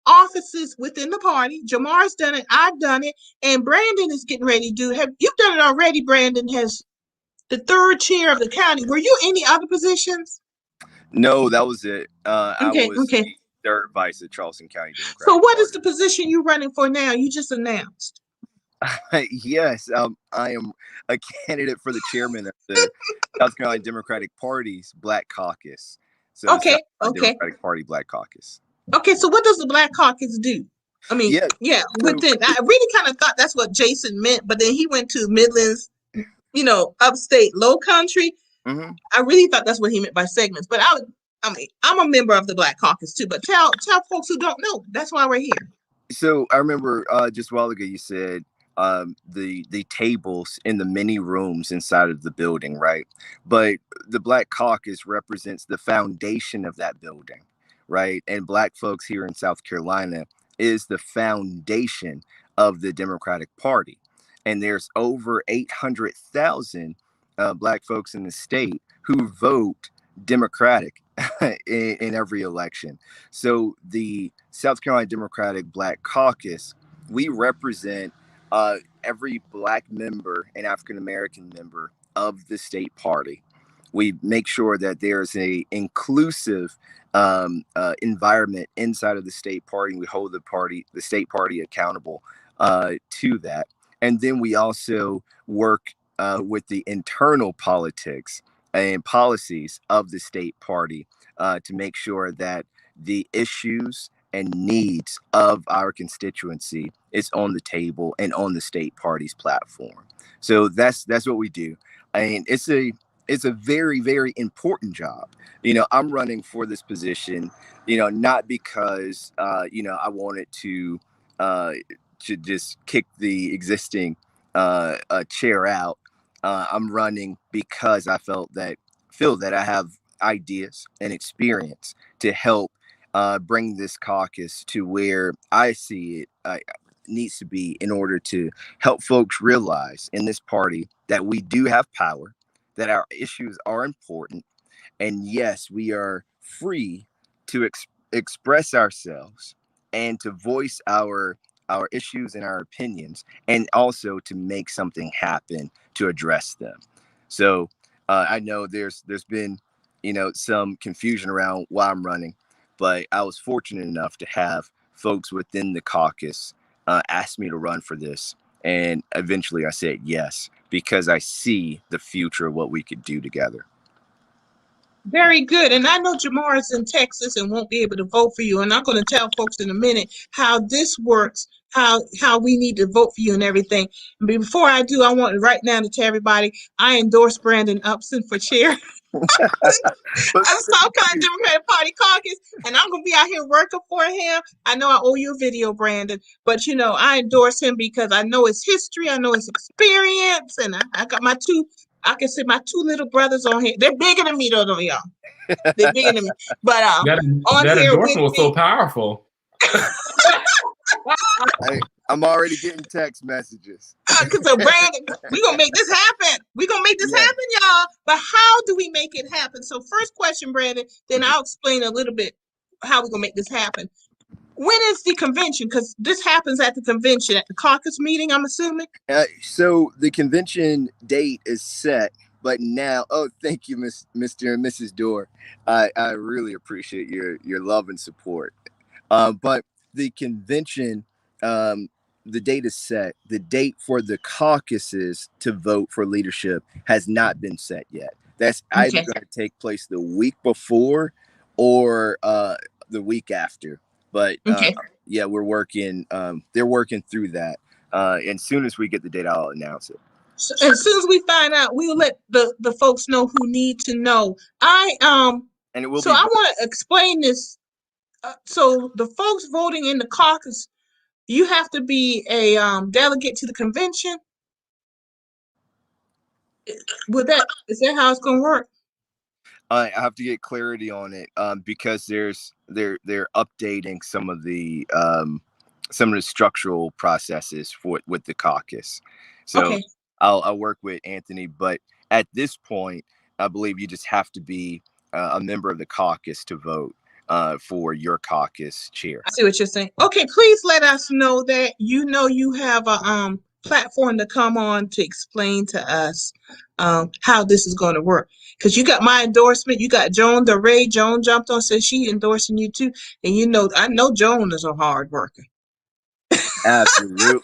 offices within the party. Jamar's done it. I've done it. And Brandon is getting ready to do it. You've done it already, Brandon, has the third chair of the county. Were you any other positions? No, that was it. Okay, I was okay. the third vice of Charleston County Democratic So what Party. is the position you're running for now? You just announced. Yes, I am a candidate for the chairman of the South Carolina Democratic Party's Black Caucus. So Okay, South Carolina okay. Democratic Party Black Caucus. Okay, so what does the Black Caucus do? I mean, Yeah, within, I really kind of thought that's what Jason meant, but then he went to Midlands, upstate, low country. Mm-hmm. I really thought that's what he meant by segments, but I'm a member of the Black Caucus too, but tell folks who don't know, that's why we're here. So I remember just a while ago you said the tables in the many rooms inside of the building, right? But the Black Caucus represents the foundation of that building, right? And Black folks here in South Carolina is the foundation of the Democratic Party. And there's over 800,000 Black folks in the state who vote Democratic in every election. So the South Carolina Democratic Black Caucus, we represent every Black member and African American member of the state party. We make sure that there's a inclusive environment inside of the state party. We hold the state party accountable to that. And then we also work with the internal politics and policies of the state party to make sure that the issues and needs of our constituency is on the table and on the state party's platform. So that's what we do. I mean, it's a very, very important job. I'm running for this position, not because, I wanted to just kick the existing chair out. I'm running because I feel that I have ideas and experience to help bring this caucus to where I see it needs to be in order to help folks realize in this party that we do have power, that our issues are important, and yes, we are free to express ourselves and to voice our issues and our opinions, and also to make something happen to address them. So I know there's been some confusion around why I'm running, but I was fortunate enough to have folks within the caucus ask me to run for this, and eventually I said yes because I see the future of what we could do together. Very good. And I know Jamarr is in Texas and won't be able to vote for you. And I'm going to tell folks in a minute how this works, how we need to vote for you and everything. But before I do, I want right now to tell everybody I endorse Brandon Upson for chair of South Carolina Democratic Party caucus, and I'm going to be out here working for him. I know I owe you a video, Brandon, but I endorse him because I know his history, I know his experience, and I got my two little brothers on here. They're bigger than me, though, y'all. They're bigger than me. But that here endorsement was so powerful. I'm already getting text messages. So Brandon, we're gonna make this happen. We're gonna make this happen, y'all. But how do we make it happen? So first question, Brandon, then I'll explain a little bit how we're gonna make this happen. When is the convention? Because this happens at the convention, at the caucus meeting, I'm assuming. So the convention date is set, but now, thank you, Mr. and Mrs. Dorr. I really appreciate your love and support. But the convention, the date is set. The date for the caucuses to vote for leadership has not been set yet. That's either going to take place the week before or the week after. But we're working. They're working through that. And as soon as we get the date, I'll announce it. So, as soon as we find out, we'll let the folks know who need to know. And it will. So I want to explain this So the folks voting in the caucus, you have to be a delegate to the convention. Is that how it's gonna work? I have to get clarity on it because they're updating some of the structural processes with the caucus. So Okay. I'll work with Anthony, but at this point, I believe you just have to be a member of the caucus to vote for your caucus chair. I see what you're saying. Okay, please let us know that you have a platform to come on to explain to us how this is going to work. Because you got my endorsement, you got Joan DeRay. Joan jumped on, said she endorsing you too, and I know Joan is a hard worker. Absolutely.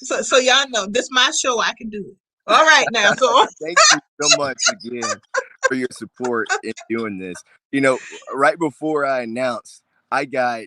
So y'all know this is my show. I can do it. All right now. So thank you so much again for your support in doing this. Right before I announced, I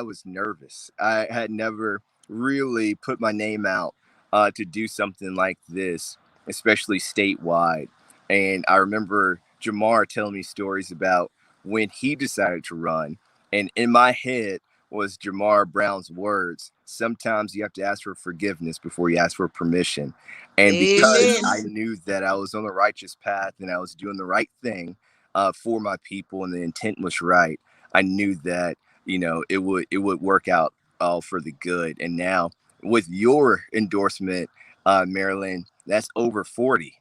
was nervous. I had never really put my name out to do something like this, especially statewide. And I remember Jamarr telling me stories about when he decided to run. And in my head was Jamarr Brown's words: sometimes you have to ask for forgiveness before you ask for permission. And because I knew that I was on the righteous path and I was doing the right thing for my people and the intent was right, I knew that, it would work out all for the good. And now with your endorsement, Marilyn, that's over 40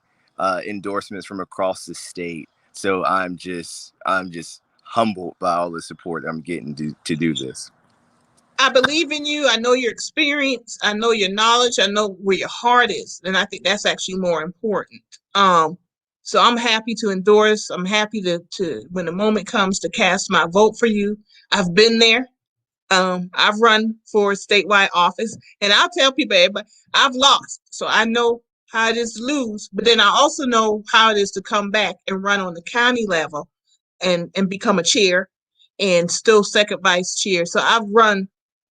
endorsements from across the state. So I'm just humbled by all the support I'm getting to do this. I believe in you. I know your experience. I know your knowledge. I know where your heart is. And I think that's actually more important. So I'm happy to endorse. I'm happy to when the moment comes to cast my vote for you. I've been there. I've run for statewide office, and I'll tell people, everybody, I've lost. So I know how it is to lose, but then I also know how it is to come back and run on the county level and become a chair and still second vice chair. So I've run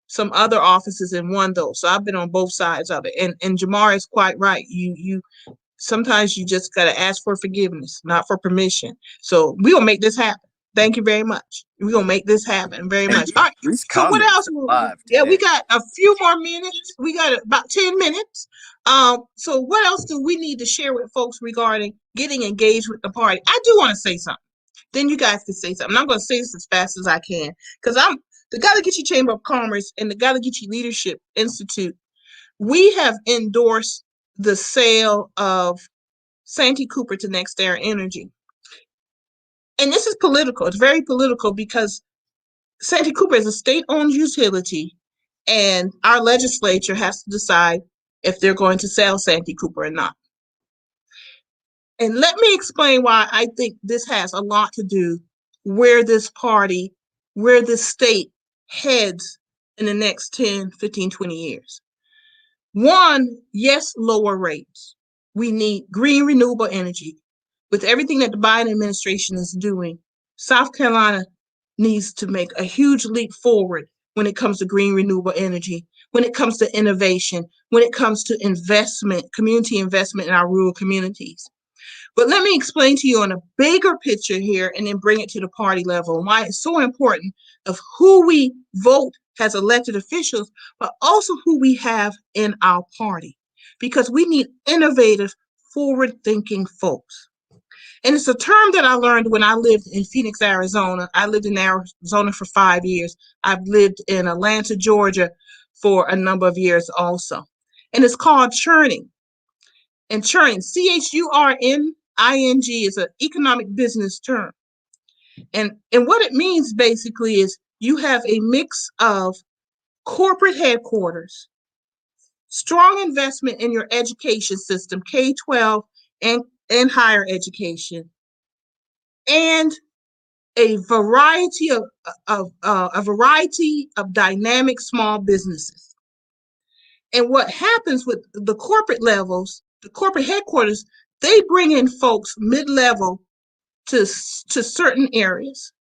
some other offices and won those. So I've been on both sides of it. And Jamarr is quite right. You sometimes you just gotta ask for forgiveness, not for permission. So we're gonna make this happen. Thank you very much. We're gonna make this happen very much. All right. So what else? Yeah, we got a few more minutes. We got about 10 minutes. So what else do we need to share with folks regarding getting engaged with the party? I do want to say something. Then you guys can say something. I'm going to say this as fast as I can because I'm the Gallagher Chamber of Commerce and the Gallagher Leadership Institute. We have endorsed the sale of Santee Cooper to NextEra Energy. And this is political. It's very political because Santee Cooper is a state-owned utility, and our legislature has to decide if they're going to sell Santee Cooper or not. And let me explain why I think this has a lot to do where this state heads in the next 10, 15, 20 years. One, yes, lower rates. We need green renewable energy. With everything that the Biden administration is doing, South Carolina needs to make a huge leap forward when it comes to green renewable energy, when it comes to innovation, when it comes to investment, community investment in our rural communities. But let me explain to you on a bigger picture here and then bring it to the party level and why it's so important of who we vote as elected officials, but also who we have in our party, because we need innovative, forward-thinking folks. And it's a term that I learned when I lived in Phoenix, Arizona. I lived in Arizona for 5 years. I've lived in Atlanta, Georgia for a number of years also. And it's called churning. And churning, churning, is an economic business term. And what it means basically is you have a mix of corporate headquarters, strong investment in your education system, K-12 and higher education, and a variety of dynamic small businesses. And what happens with the corporate levels, the corporate headquarters, they bring in folks mid-level to certain areas.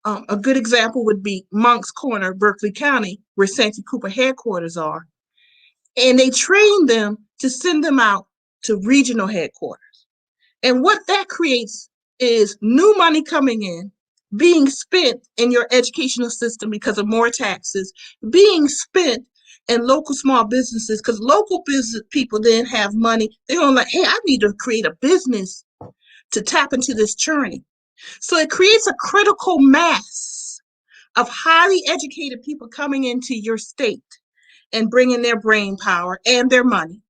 A good example would be Moncks Corner, Berkeley County, where Santee Cooper headquarters are. And they train them to send them out to regional headquarters. And what that creates is new money coming in, being spent in your educational system because of more taxes, being spent in local small businesses because local business people then have money. They're going like, hey, I need to create a business to tap into this churning. So it creates a critical mass of highly educated people coming into your state and bringing their brain power and their money.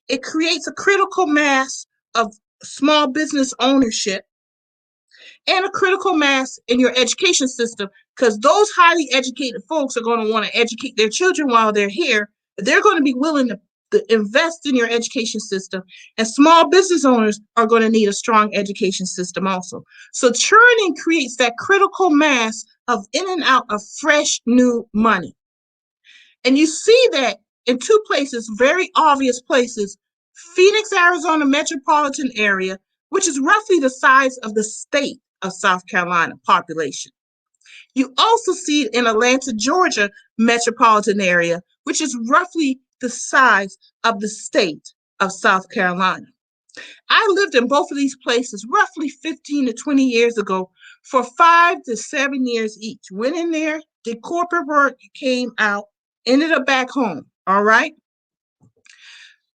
It creates a critical mass of small business ownership and a critical mass in your education system, because those highly educated folks are going to want to educate their children while they're here. They're going to be willing to invest in your education system, and small business owners are going to need a strong education system also. So churning creates that critical mass of in and out of fresh new money. And you see that in two places, very obvious places: Phoenix, Arizona metropolitan area, which is roughly the size of the state of South Carolina population. You also see it in Atlanta, Georgia metropolitan area, which is roughly the size of the state of South Carolina. I lived in both of these places roughly 15 to 20 years ago for 5 to 7 years each. Went in there, did corporate work, came out, ended up back home. All right.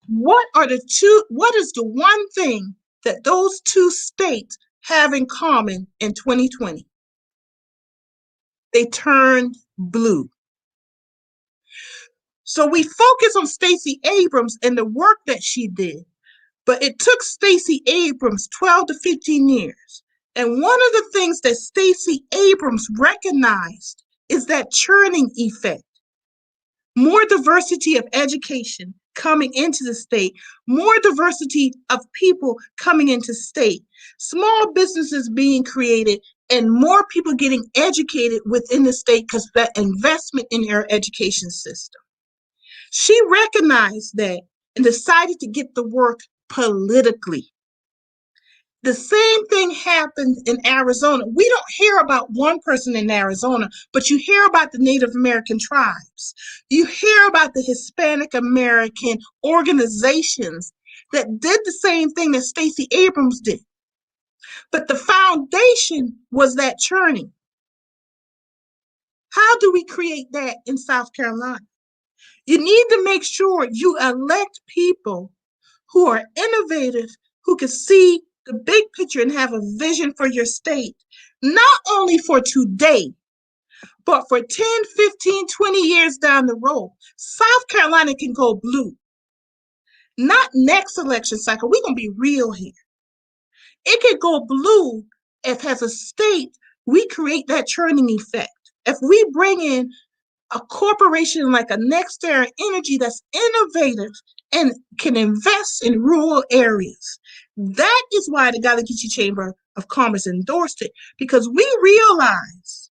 What is the one thing that those two states have in common in 2020? They turned blue. So we focus on Stacey Abrams and the work that she did, but it took Stacey Abrams 12 to 15 years. And one of the things that Stacey Abrams recognized is that churning effect. More diversity of education coming into the state, more diversity of people coming into state, small businesses being created, and more people getting educated within the state because of that investment in her education system. She recognized that and decided to get the work politically. The same thing happened in Arizona. We don't hear about one person in Arizona, but you hear about the Native American tribes. You hear about the Hispanic American organizations that did the same thing that Stacey Abrams did. But the foundation was that churning. How do we create that in South Carolina? You need to make sure you elect people who are innovative, who can see the big picture and have a vision for your state, not only for today, but for 10, 15, 20 years down the road. South Carolina can go blue. Not next election cycle. We're going to be real here. It could go blue if, as a state, we create that churning effect. If we bring in a corporation like a NextEra Energy that's innovative and can invest in rural areas. That is why the Gallagher Chamber of Commerce endorsed it, because we realize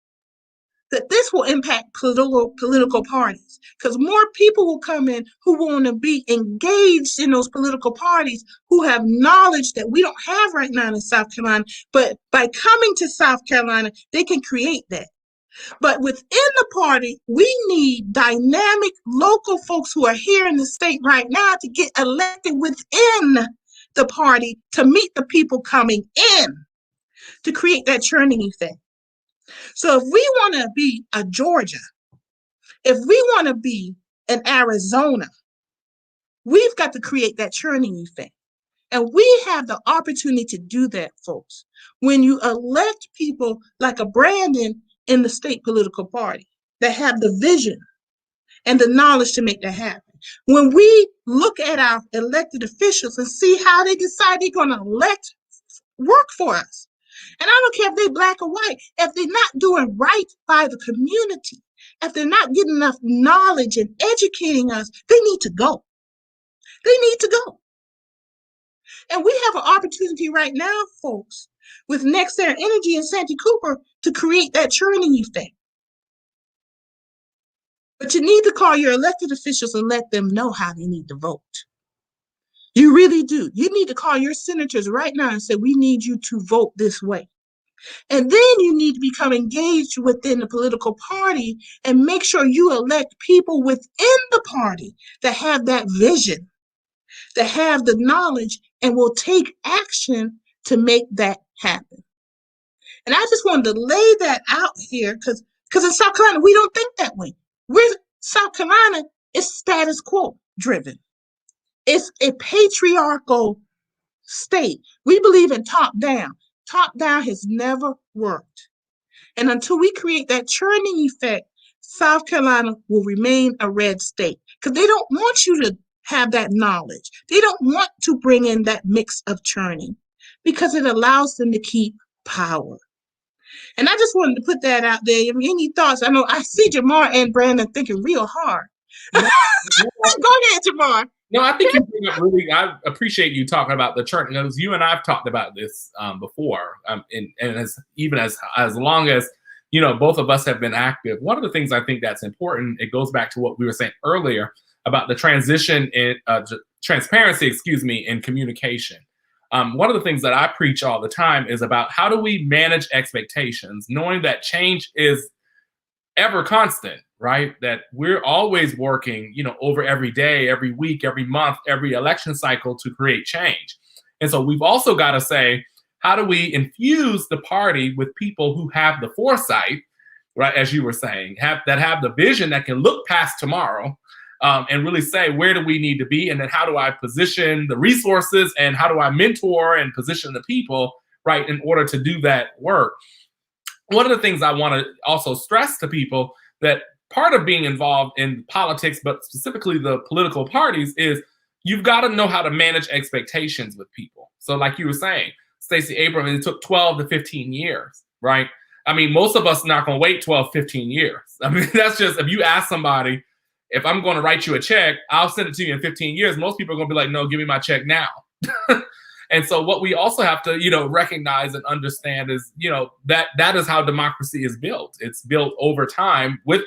that this will impact political parties, because more people will come in who want to be engaged in those political parties, who have knowledge that we don't have right now in South Carolina, but by coming to South Carolina, they can create that. But within the party, we need dynamic local folks who are here in the state right now to get elected within the party to meet the people coming in to create that churning effect. So if we want to be a Georgia, if we want to be an Arizona, we've got to create that churning effect. And we have the opportunity to do that, folks. When you elect people like a Brandon in the state political party that have the vision and the knowledge to make that happen. When we look at our elected officials and see how they decide they're going to elect work for us, and I don't care if they're black or white, if they're not doing right by the community, if they're not getting enough knowledge and educating us, they need to go. They need to go. And we have an opportunity right now, folks, with NextEra Energy and Santee Cooper to create that churning effect. But you need to call your elected officials and let them know how they need to vote. You really do. You need to call your senators right now and say, we need you to vote this way. And then you need to become engaged within the political party and make sure you elect people within the party that have that vision, that have the knowledge and will take action to make that happen. And I just wanted to lay that out here because in South Carolina, we don't think that way. South Carolina is status quo driven. It's a patriarchal state. We believe in top down. Top down has never worked. And until we create that churning effect, South Carolina will remain a red state because they don't want you to have that knowledge. They don't want to bring in that mix of churning because it allows them to keep power. And I just wanted to put that out there. I mean, any thoughts? I know I see Jamarr and Brandon thinking real hard. Go ahead, Jamarr. No, I think you bring up really. I appreciate you talking about the church. Because you and I've talked about this before, and as long as both of us have been active. One of the things I think that's important. It goes back to what we were saying earlier about the transition in transparency. In communication. One of the things that I preach all the time is about how do we manage expectations, knowing that change is ever constant. Right? That we're always working, over every day, every week, every month, every election cycle to create change. And so we've also got to say, how do we infuse the party with people who have the foresight, right? As you were saying, have the vision that can look past tomorrow and really say, where do we need to be? And then how do I position the resources and how do I mentor and position the people, right, in order to do that work? One of the things I want to also stress to people that part of being involved in politics, but specifically the political parties, is you've got to know how to manage expectations with people. So like you were saying, Stacey Abrams, it took 12 to 15 years, right? I mean, most of us are not going to wait 12, 15 years. I mean, that's just, if you ask somebody, if I'm going to write you a check, I'll send it to you in 15 years. Most people are going to be like, no, give me my check now. And so what we also have to, recognize and understand is, that is how democracy is built. It's built over time with,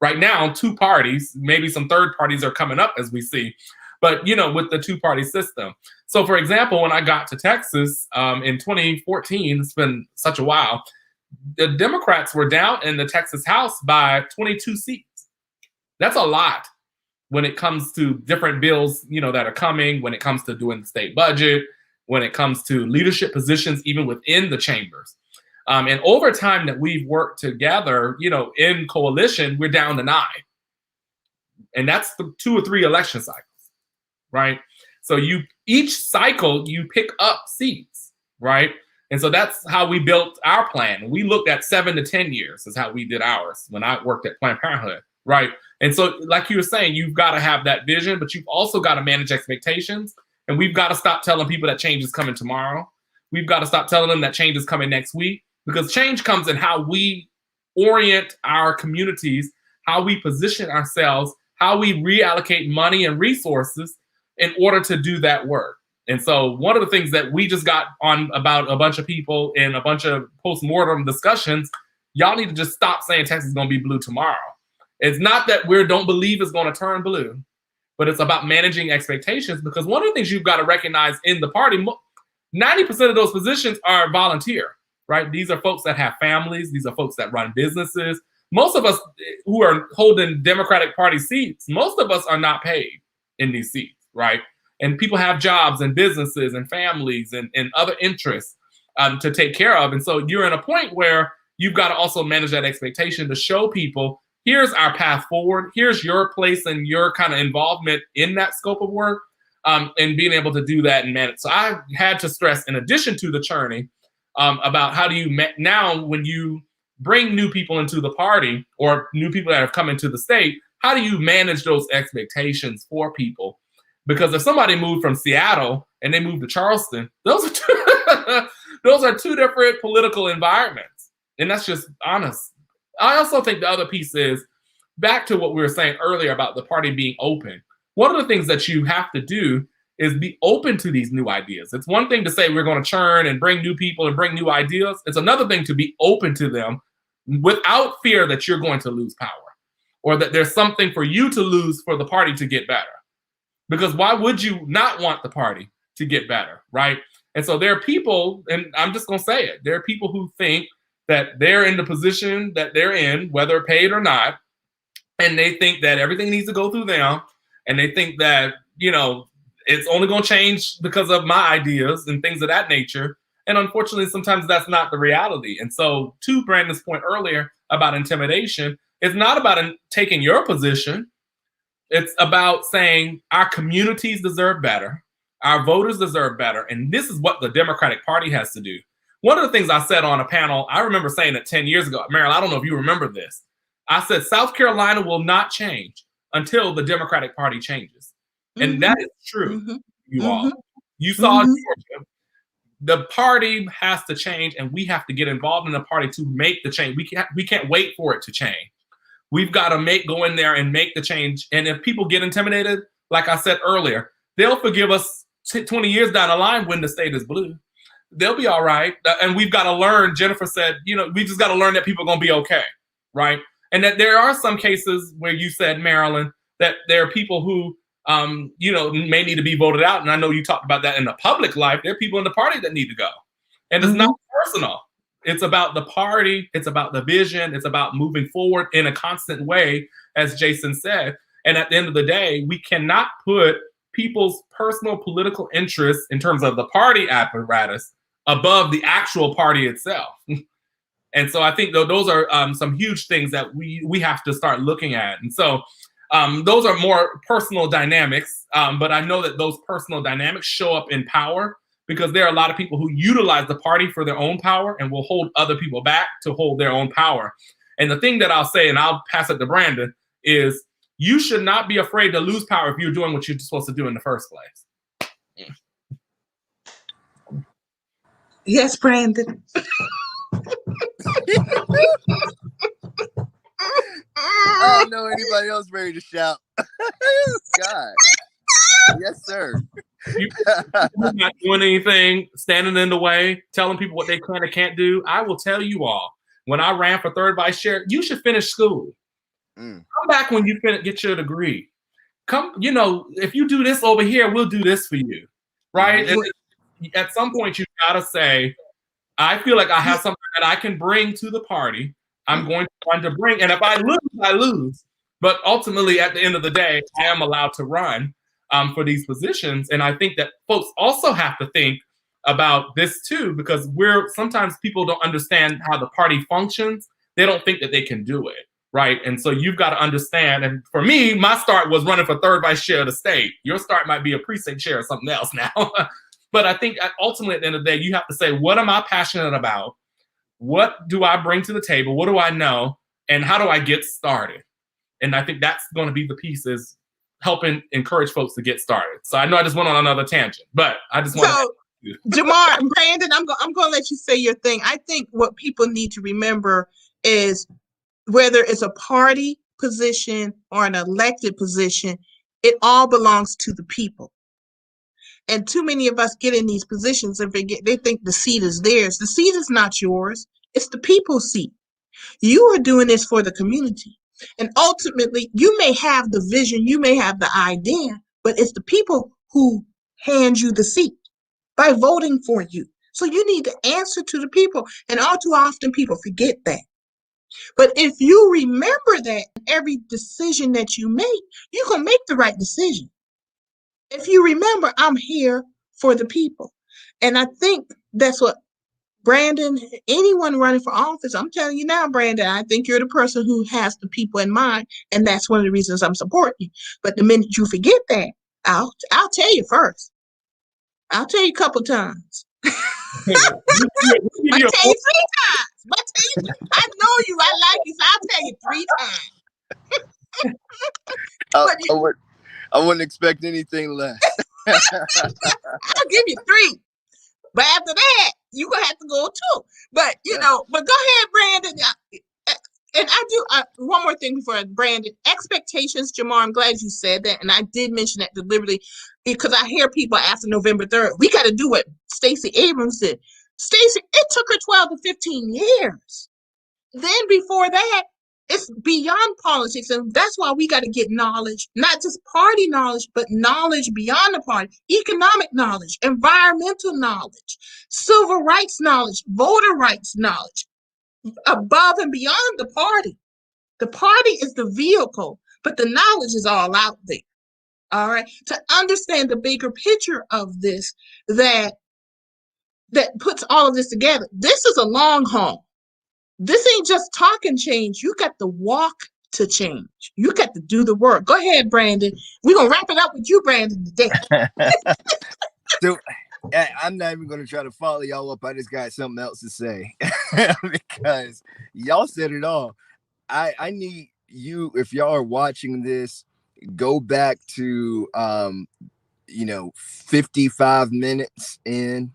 right now, two parties, maybe some third parties are coming up as we see, but, with the two-party system. So, for example, when I got to Texas in 2014, it's been such a while, the Democrats were down in the Texas House by 22 seats. That's a lot when it comes to different bills, that are coming, when it comes to doing the state budget, when it comes to leadership positions, even within the chambers. And over time that we've worked together, in coalition, we're down to 9. And that's the 2 or 3 election cycles, right? So each cycle, you pick up seats, right? And so that's how we built our plan. We looked at 7 to 10 years is how we did ours when I worked at Planned Parenthood, right? And so like you were saying, you've got to have that vision, but you've also got to manage expectations. And we've got to stop telling people that change is coming tomorrow. We've got to stop telling them that change is coming next week. Because change comes in how we orient our communities, how we position ourselves, how we reallocate money and resources in order to do that work. And so one of the things that we just got on about a bunch of people in a bunch of post-mortem discussions, y'all need to just stop saying Texas is going to be blue tomorrow. It's not that we don't believe it's going to turn blue, but it's about managing expectations. Because one of the things you've got to recognize in the party, 90% of those positions are volunteer. Right? These are folks that have families. These are folks that run businesses. Most of us who are holding Democratic Party seats, most of us are not paid in these seats, right? And people have jobs and businesses and families and other interests to take care of. And so you're in a point where you've got to also manage that expectation to show people, here's our path forward. Here's your place and your kind of involvement in that scope of work and being able to do that and manage. So I had to stress, in addition to the churning, about how do you now when you bring new people into the party or new people that have come into the state, how do you manage those expectations for people? Because if somebody moved from Seattle and they moved to Charleston, those are two different political environments. And that's just honest. I also think the other piece is back to what we were saying earlier about the party being open. One of the things that you have to do is be open to these new ideas. It's one thing to say we're going to churn and bring new people and bring new ideas. It's another thing to be open to them without fear that you're going to lose power or that there's something for you to lose for the party to get better. Because why would you not want the party to get better, right? And so there are people, and I'm just going to say it, there are people who think that they're in the position that they're in, whether paid or not, and they think that everything needs to go through them, and they think that, it's only going to change because of my ideas and things of that nature. And unfortunately, sometimes that's not the reality. And so to Brandon's point earlier about intimidation, it's not about taking your position. It's about saying our communities deserve better. Our voters deserve better. And this is what the Democratic Party has to do. One of the things I said on a panel, I remember saying it 10 years ago. Marilyn, I don't know if you remember this. I said, South Carolina will not change until the Democratic Party changes. And that is true, you all. You saw Georgia. The party has to change, and we have to get involved in the party to make the change. We can't wait for it to change. We've got to go in there and make the change. And if people get intimidated, like I said earlier, they'll forgive us 20 years down the line when the state is blue. They'll be all right. And we've got to learn, Jennifer said, we just got to learn that people are going to be okay, right? And that there are some cases where you said, Marilyn, that there are people who, may need to be voted out. And I know you talked about that in the public life. There are people in the party that need to go. And it's not personal. It's about the party. It's about the vision. It's about moving forward in a constant way, as Jason said. And at the end of the day, we cannot put people's personal political interests in terms of the party apparatus above the actual party itself. And so I think those are some huge things that we have to start looking at. And so those are more personal dynamics, but I know that those personal dynamics show up in power because there are a lot of people who utilize the party for their own power and will hold other people back to hold their own power. And the thing that I'll say, and I'll pass it to Brandon, is you should not be afraid to lose power if you're doing what you're supposed to do in the first place. Yes, Brandon. I don't know anybody else ready to shout. God. Yes, sir. You're not doing anything, standing in the way, telling people what they can and can't do. I will tell you all, when I ran for third vice chair, you should finish school. Come back when you get your degree. Come, if you do this over here, we'll do this for you. Right? And at some point, you've got to say, I feel like I have something that I can bring to the party. I'm going to want to bring, and if I lose, I lose. But ultimately, at the end of the day, I am allowed to run for these positions. And I think that folks also have to think about this too, because sometimes people don't understand how the party functions. They don't think that they can do it, right? And so you've got to understand. And for me, my start was running for third vice chair of the state. Your start might be a precinct chair or something else now. But I think ultimately at the end of the day, you have to say, what am I passionate about? What do I bring to the table? What do I know? And how do I get started? And I think that's going to be the piece, is helping encourage folks to get started. So I know I just went on another tangent, but I just want to. Jamarr and Brandon, I'm going to let you say your thing. I think what people need to remember is whether it's a party position or an elected position, it all belongs to the people. And too many of us get in these positions and they think the seat is theirs. The seat is not yours. It's the people's seat. You are doing this for the community. And ultimately, you may have the vision, you may have the idea, but it's the people who hand you the seat by voting for you. So you need to answer to the people. And all too often, people forget that. But if you remember that every decision that you make, you're going to make the right decision. If you remember, I'm here for the people. And I think that's what Brandon, anyone running for office, I'm telling you now, Brandon, I think you're the person who has the people in mind. And that's one of the reasons I'm supporting you. But the minute you forget that, I'll tell you first. I'll tell you a couple times. I tell you 3 times. I know you, I like you, so I'll tell you 3 times. I wouldn't expect anything less. I'll give you 3. But after that, you're going to have to go 2. But, but go ahead, Brandon. And I do one more thing before Brandon. Expectations, Jamarr, I'm glad you said that. And I did mention that deliberately because I hear people after November 3rd, we got to do what Stacey Abrams did. Stacey, it took her 12 to 15 years. Then before that, it's beyond politics. And that's why we got to get knowledge, not just party knowledge, but knowledge beyond the party, economic knowledge, environmental knowledge, civil rights knowledge, voter rights knowledge, above and beyond the party. The party is the vehicle, but the knowledge is all out there. All right. To understand the bigger picture of this, that that puts all of this together. This is a long haul. This ain't just talking change. You got to walk to change. You got to do the work. Go ahead, Brandon. We're going to wrap it up with you, Brandon, today. So I'm not even going to try to follow y'all up. I just got something else to say because y'all said it all. I need you, if y'all are watching this, go back to 55 minutes in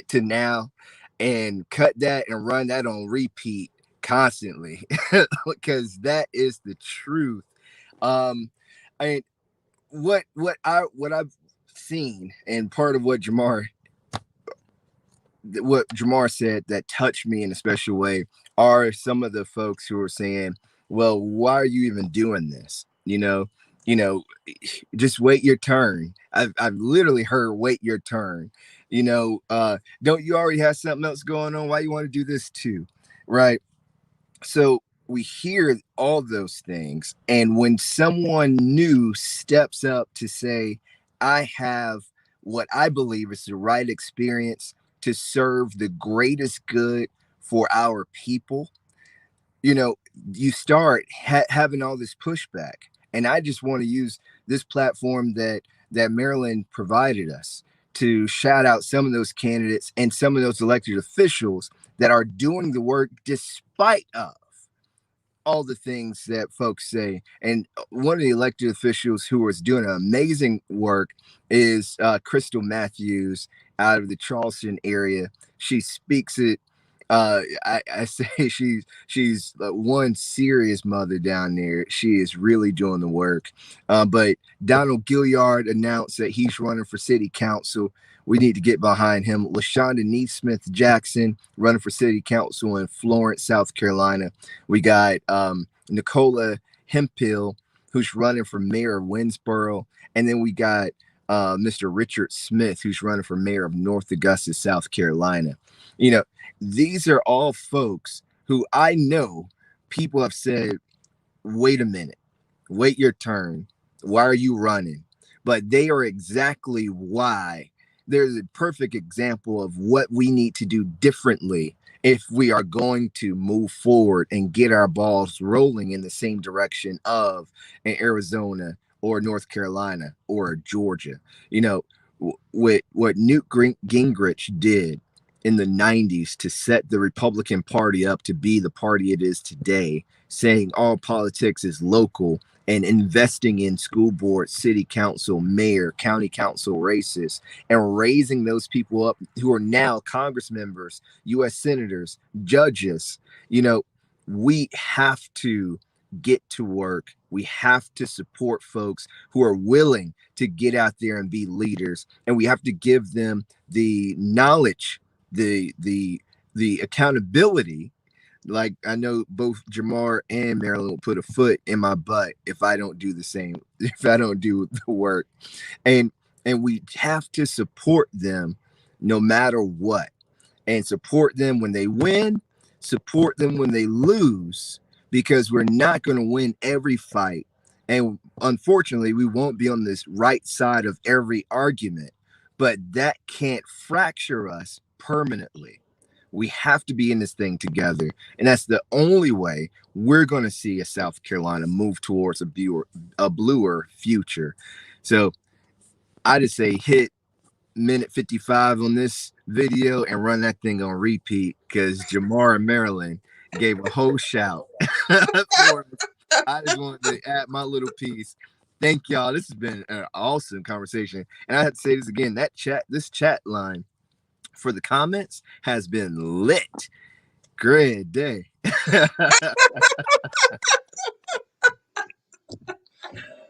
to now and cut that and run that on repeat constantly because that is the truth. I what I've seen, and part of what Jamarr said that touched me in a special way are some of the folks who are saying, well, why are you even doing this? Just wait your turn. I've literally heard wait your turn. Don't you already have something else going on? Why you want to do this too? Right. So we hear all those things. And when someone new steps up to say, I have what I believe is the right experience to serve the greatest good for our people, you start having all this pushback. And I just want to use this platform that Marilyn provided us to shout out some of those candidates and some of those elected officials that are doing the work despite of all the things that folks say. And one of the elected officials who is doing amazing work is Crystal Matthews out of the Charleston area. She speaks it. I say she's one serious mother down there. She is really doing the work. But Donald Gilliard announced that he's running for city council. We need to get behind him. LaShonda Neesmith Jackson running for city council in Florence, South Carolina. We got Nicola Hemphill, who's running for mayor of Winsboro. And then we got Mr. Richard Smith, who's running for mayor of North Augusta, South Carolina. These are all folks who I know people have said, wait a minute, wait your turn. Why are you running? But they are exactly why. There's a perfect example of what we need to do differently if we are going to move forward and get our balls rolling in the same direction of an Arizona or North Carolina or Georgia. What Newt Gingrich did in the 90s to set the Republican Party up to be the party it is today, saying all politics is local and investing in school board, city council, mayor, county council races, and raising those people up who are now Congress members, U.S. senators, judges. We have to get to work. We have to support folks who are willing to get out there and be leaders, and we have to give them the knowledge, the accountability. Like, I know both Jamarr and Marilyn will put a foot in my butt if I don't do the same, if I don't do the work. And we have to support them no matter what, and support them when they win, support them when they lose, because we're not going to win every fight. And unfortunately, we won't be on this right side of every argument, but that can't fracture us permanently. We have to be in this thing together. And that's the only way we're going to see a South Carolina move towards a bluer future. So I just say hit minute 55 on this video and run that thing on repeat, because Jamarr and Marilyn gave a whole shout. I just wanted to add my little piece. Thank y'all. This has been an awesome conversation. And I have to say this again, this chat line for the comments has been lit. Great day.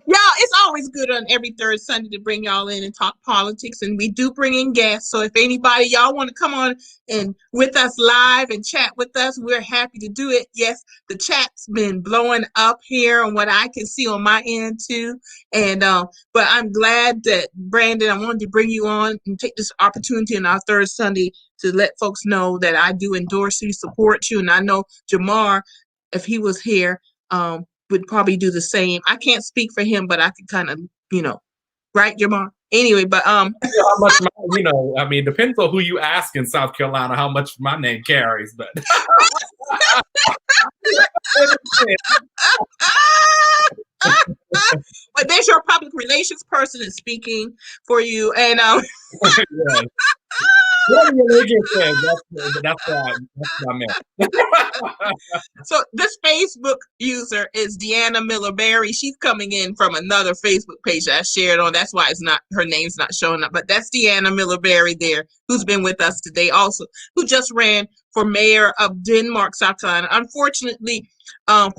Y'all, it's always good on every third Sunday to bring y'all in and talk politics, and we do bring in guests. So if anybody, y'all want to come on and with us live and chat with us, we're happy to do it. Yes, the chat's been blowing up here on what I can see on my end too. And but I'm glad that, Brandon, I wanted to bring you on and take this opportunity on our third Sunday to let folks know that I do endorse you, support you, and I know Jamarr, if he was here, would probably do the same. I can't speak for him, but I could kind of, right, Jamarr? Anyway, but How much I mean, depends on who you ask in South Carolina how much my name carries, but but there's your public relations person is speaking for you, and yeah. What religion says, that's what I meant. So this Facebook user is Deanna Miller Berry. She's coming in from another Facebook page that I shared on. That's why her name's not showing up. But that's Deanna Miller Berry there, who's been with us today also, who just ran for mayor of Denmark, South Carolina. Unfortunately,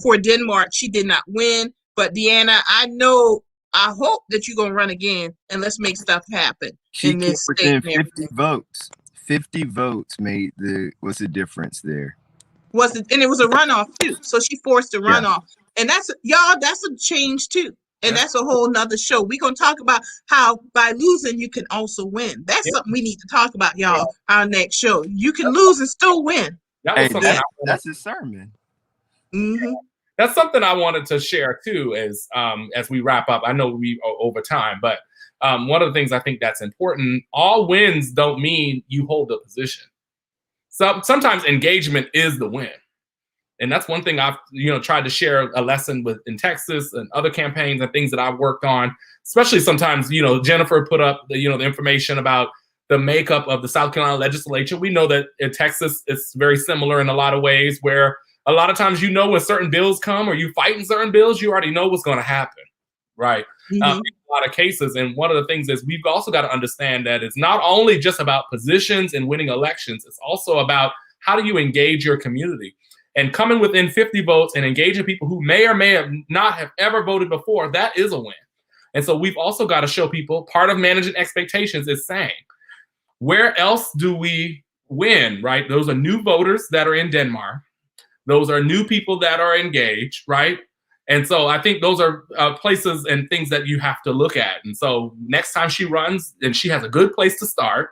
for Denmark, she did not win. But Deanna, I hope that you're gonna run again, and let's make stuff happen in this state. Within 50 votes. 50 votes was the difference there. And it was a runoff too. So she forced a runoff. Yeah. And that's a change too. And that's a whole nother show. We're gonna talk about how by losing you can also win. That's something we need to talk about, y'all, our next show. You can lose and still win. That's a sermon. Mm-hmm. That's something I wanted to share too, as we wrap up. I know we are over time, but one of the things I think that's important, all wins don't mean you hold the position. Sometimes engagement is the win. And that's one thing I've tried to share a lesson in Texas and other campaigns and things that I've worked on, especially sometimes, Jennifer put up the information about the makeup of the South Carolina legislature. We know that in Texas, it's very similar in a lot of ways, where a lot of times, when certain bills come or you fight in certain bills, you already know what's going to happen, right? In a lot of cases. And one of the things is we've also got to understand that it's not only just about positions and winning elections. It's also about how do you engage your community. And coming within 50 votes and engaging people who may or may have not have ever voted before, that is a win. And so we've also got to show people part of managing expectations is saying, where else do we win, right? Those are new voters that are in Denmark. Those are new people that are engaged, right? And so I think those are places and things that you have to look at. And so next time she runs, then she has a good place to start.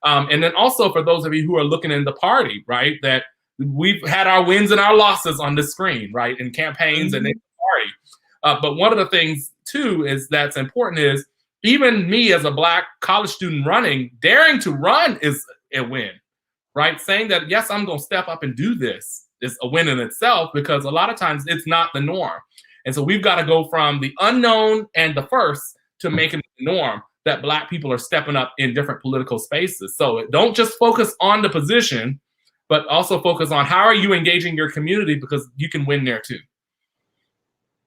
And then also for those of you who are looking in the party, right, that we've had our wins and our losses on the screen, right, in campaigns and in the party. But one of the things, too, that's important is even me as a Black college student daring to run is a win, right? Saying that, yes, I'm going to step up and do this is a win in itself, because a lot of times it's not the norm. And so we've got to go from the unknown and the first to making it the norm that Black people are stepping up in different political spaces. So don't just focus on the position, but also focus on how are you engaging your community, because you can win there too.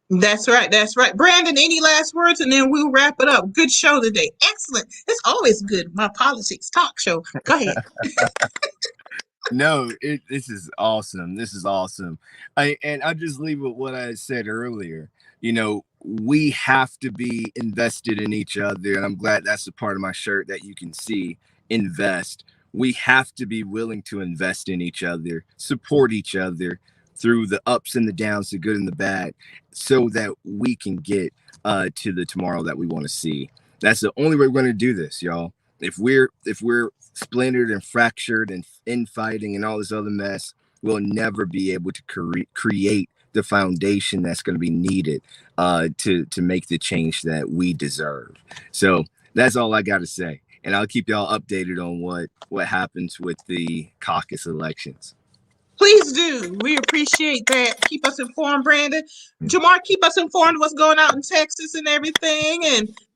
That's right. That's right. Brandon, any last words? And then we'll wrap it up. Good show today. Excellent. It's always good. My politics talk show. Go ahead. No, this is awesome. This is awesome. I'll just leave with what I said earlier. We have to be invested in each other. And I'm glad that's a part of my shirt that you can see. Invest. We have to be willing to invest in each other, support each other through the ups and the downs, the good and the bad, so that we can get to the tomorrow that we want to see. That's the only way we're going to do this, y'all. If we're splintered and fractured and infighting and all this other mess, we'll never be able to create the foundation that's going to be needed to make the change that we deserve. So that's all I got to say. And I'll keep y'all updated on what happens with the caucus elections. Please do. We appreciate that. Keep us informed, Brandon. Jamarr, keep us informed what's going on in Texas and everything.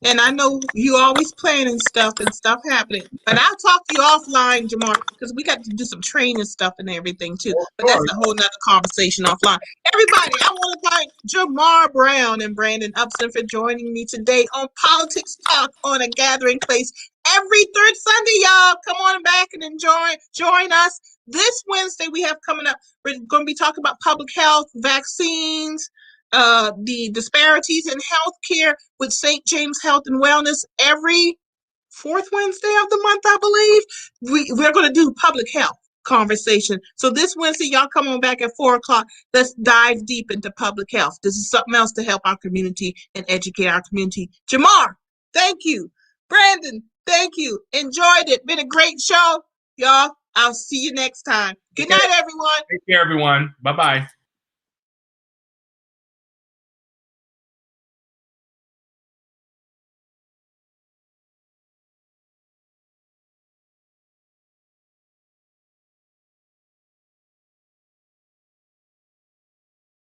And I know you always planning stuff and stuff happening. But I'll talk to you offline, Jamarr, because we got to do some training stuff and everything too. But that's a whole nother conversation offline. Everybody, I want to thank Jamarr Brown and Brandon Upson for joining me today on Politics Talk on a Gathering Place. Every third Sunday, y'all, come on back and join us. This Wednesday we have coming up, we're going to be talking about public health, vaccines, the disparities in healthcare with St. James Health and Wellness every fourth Wednesday of the month, I believe. We're going to do public health conversation. So this Wednesday, y'all come on back at 4:00. Let's dive deep into public health. This is something else to help our community and educate our community. Jamarr, thank you. Brandon, thank you. Enjoyed it. Been a great show, y'all. I'll see you next time. Good night, everyone. Take care, everyone. Bye-bye.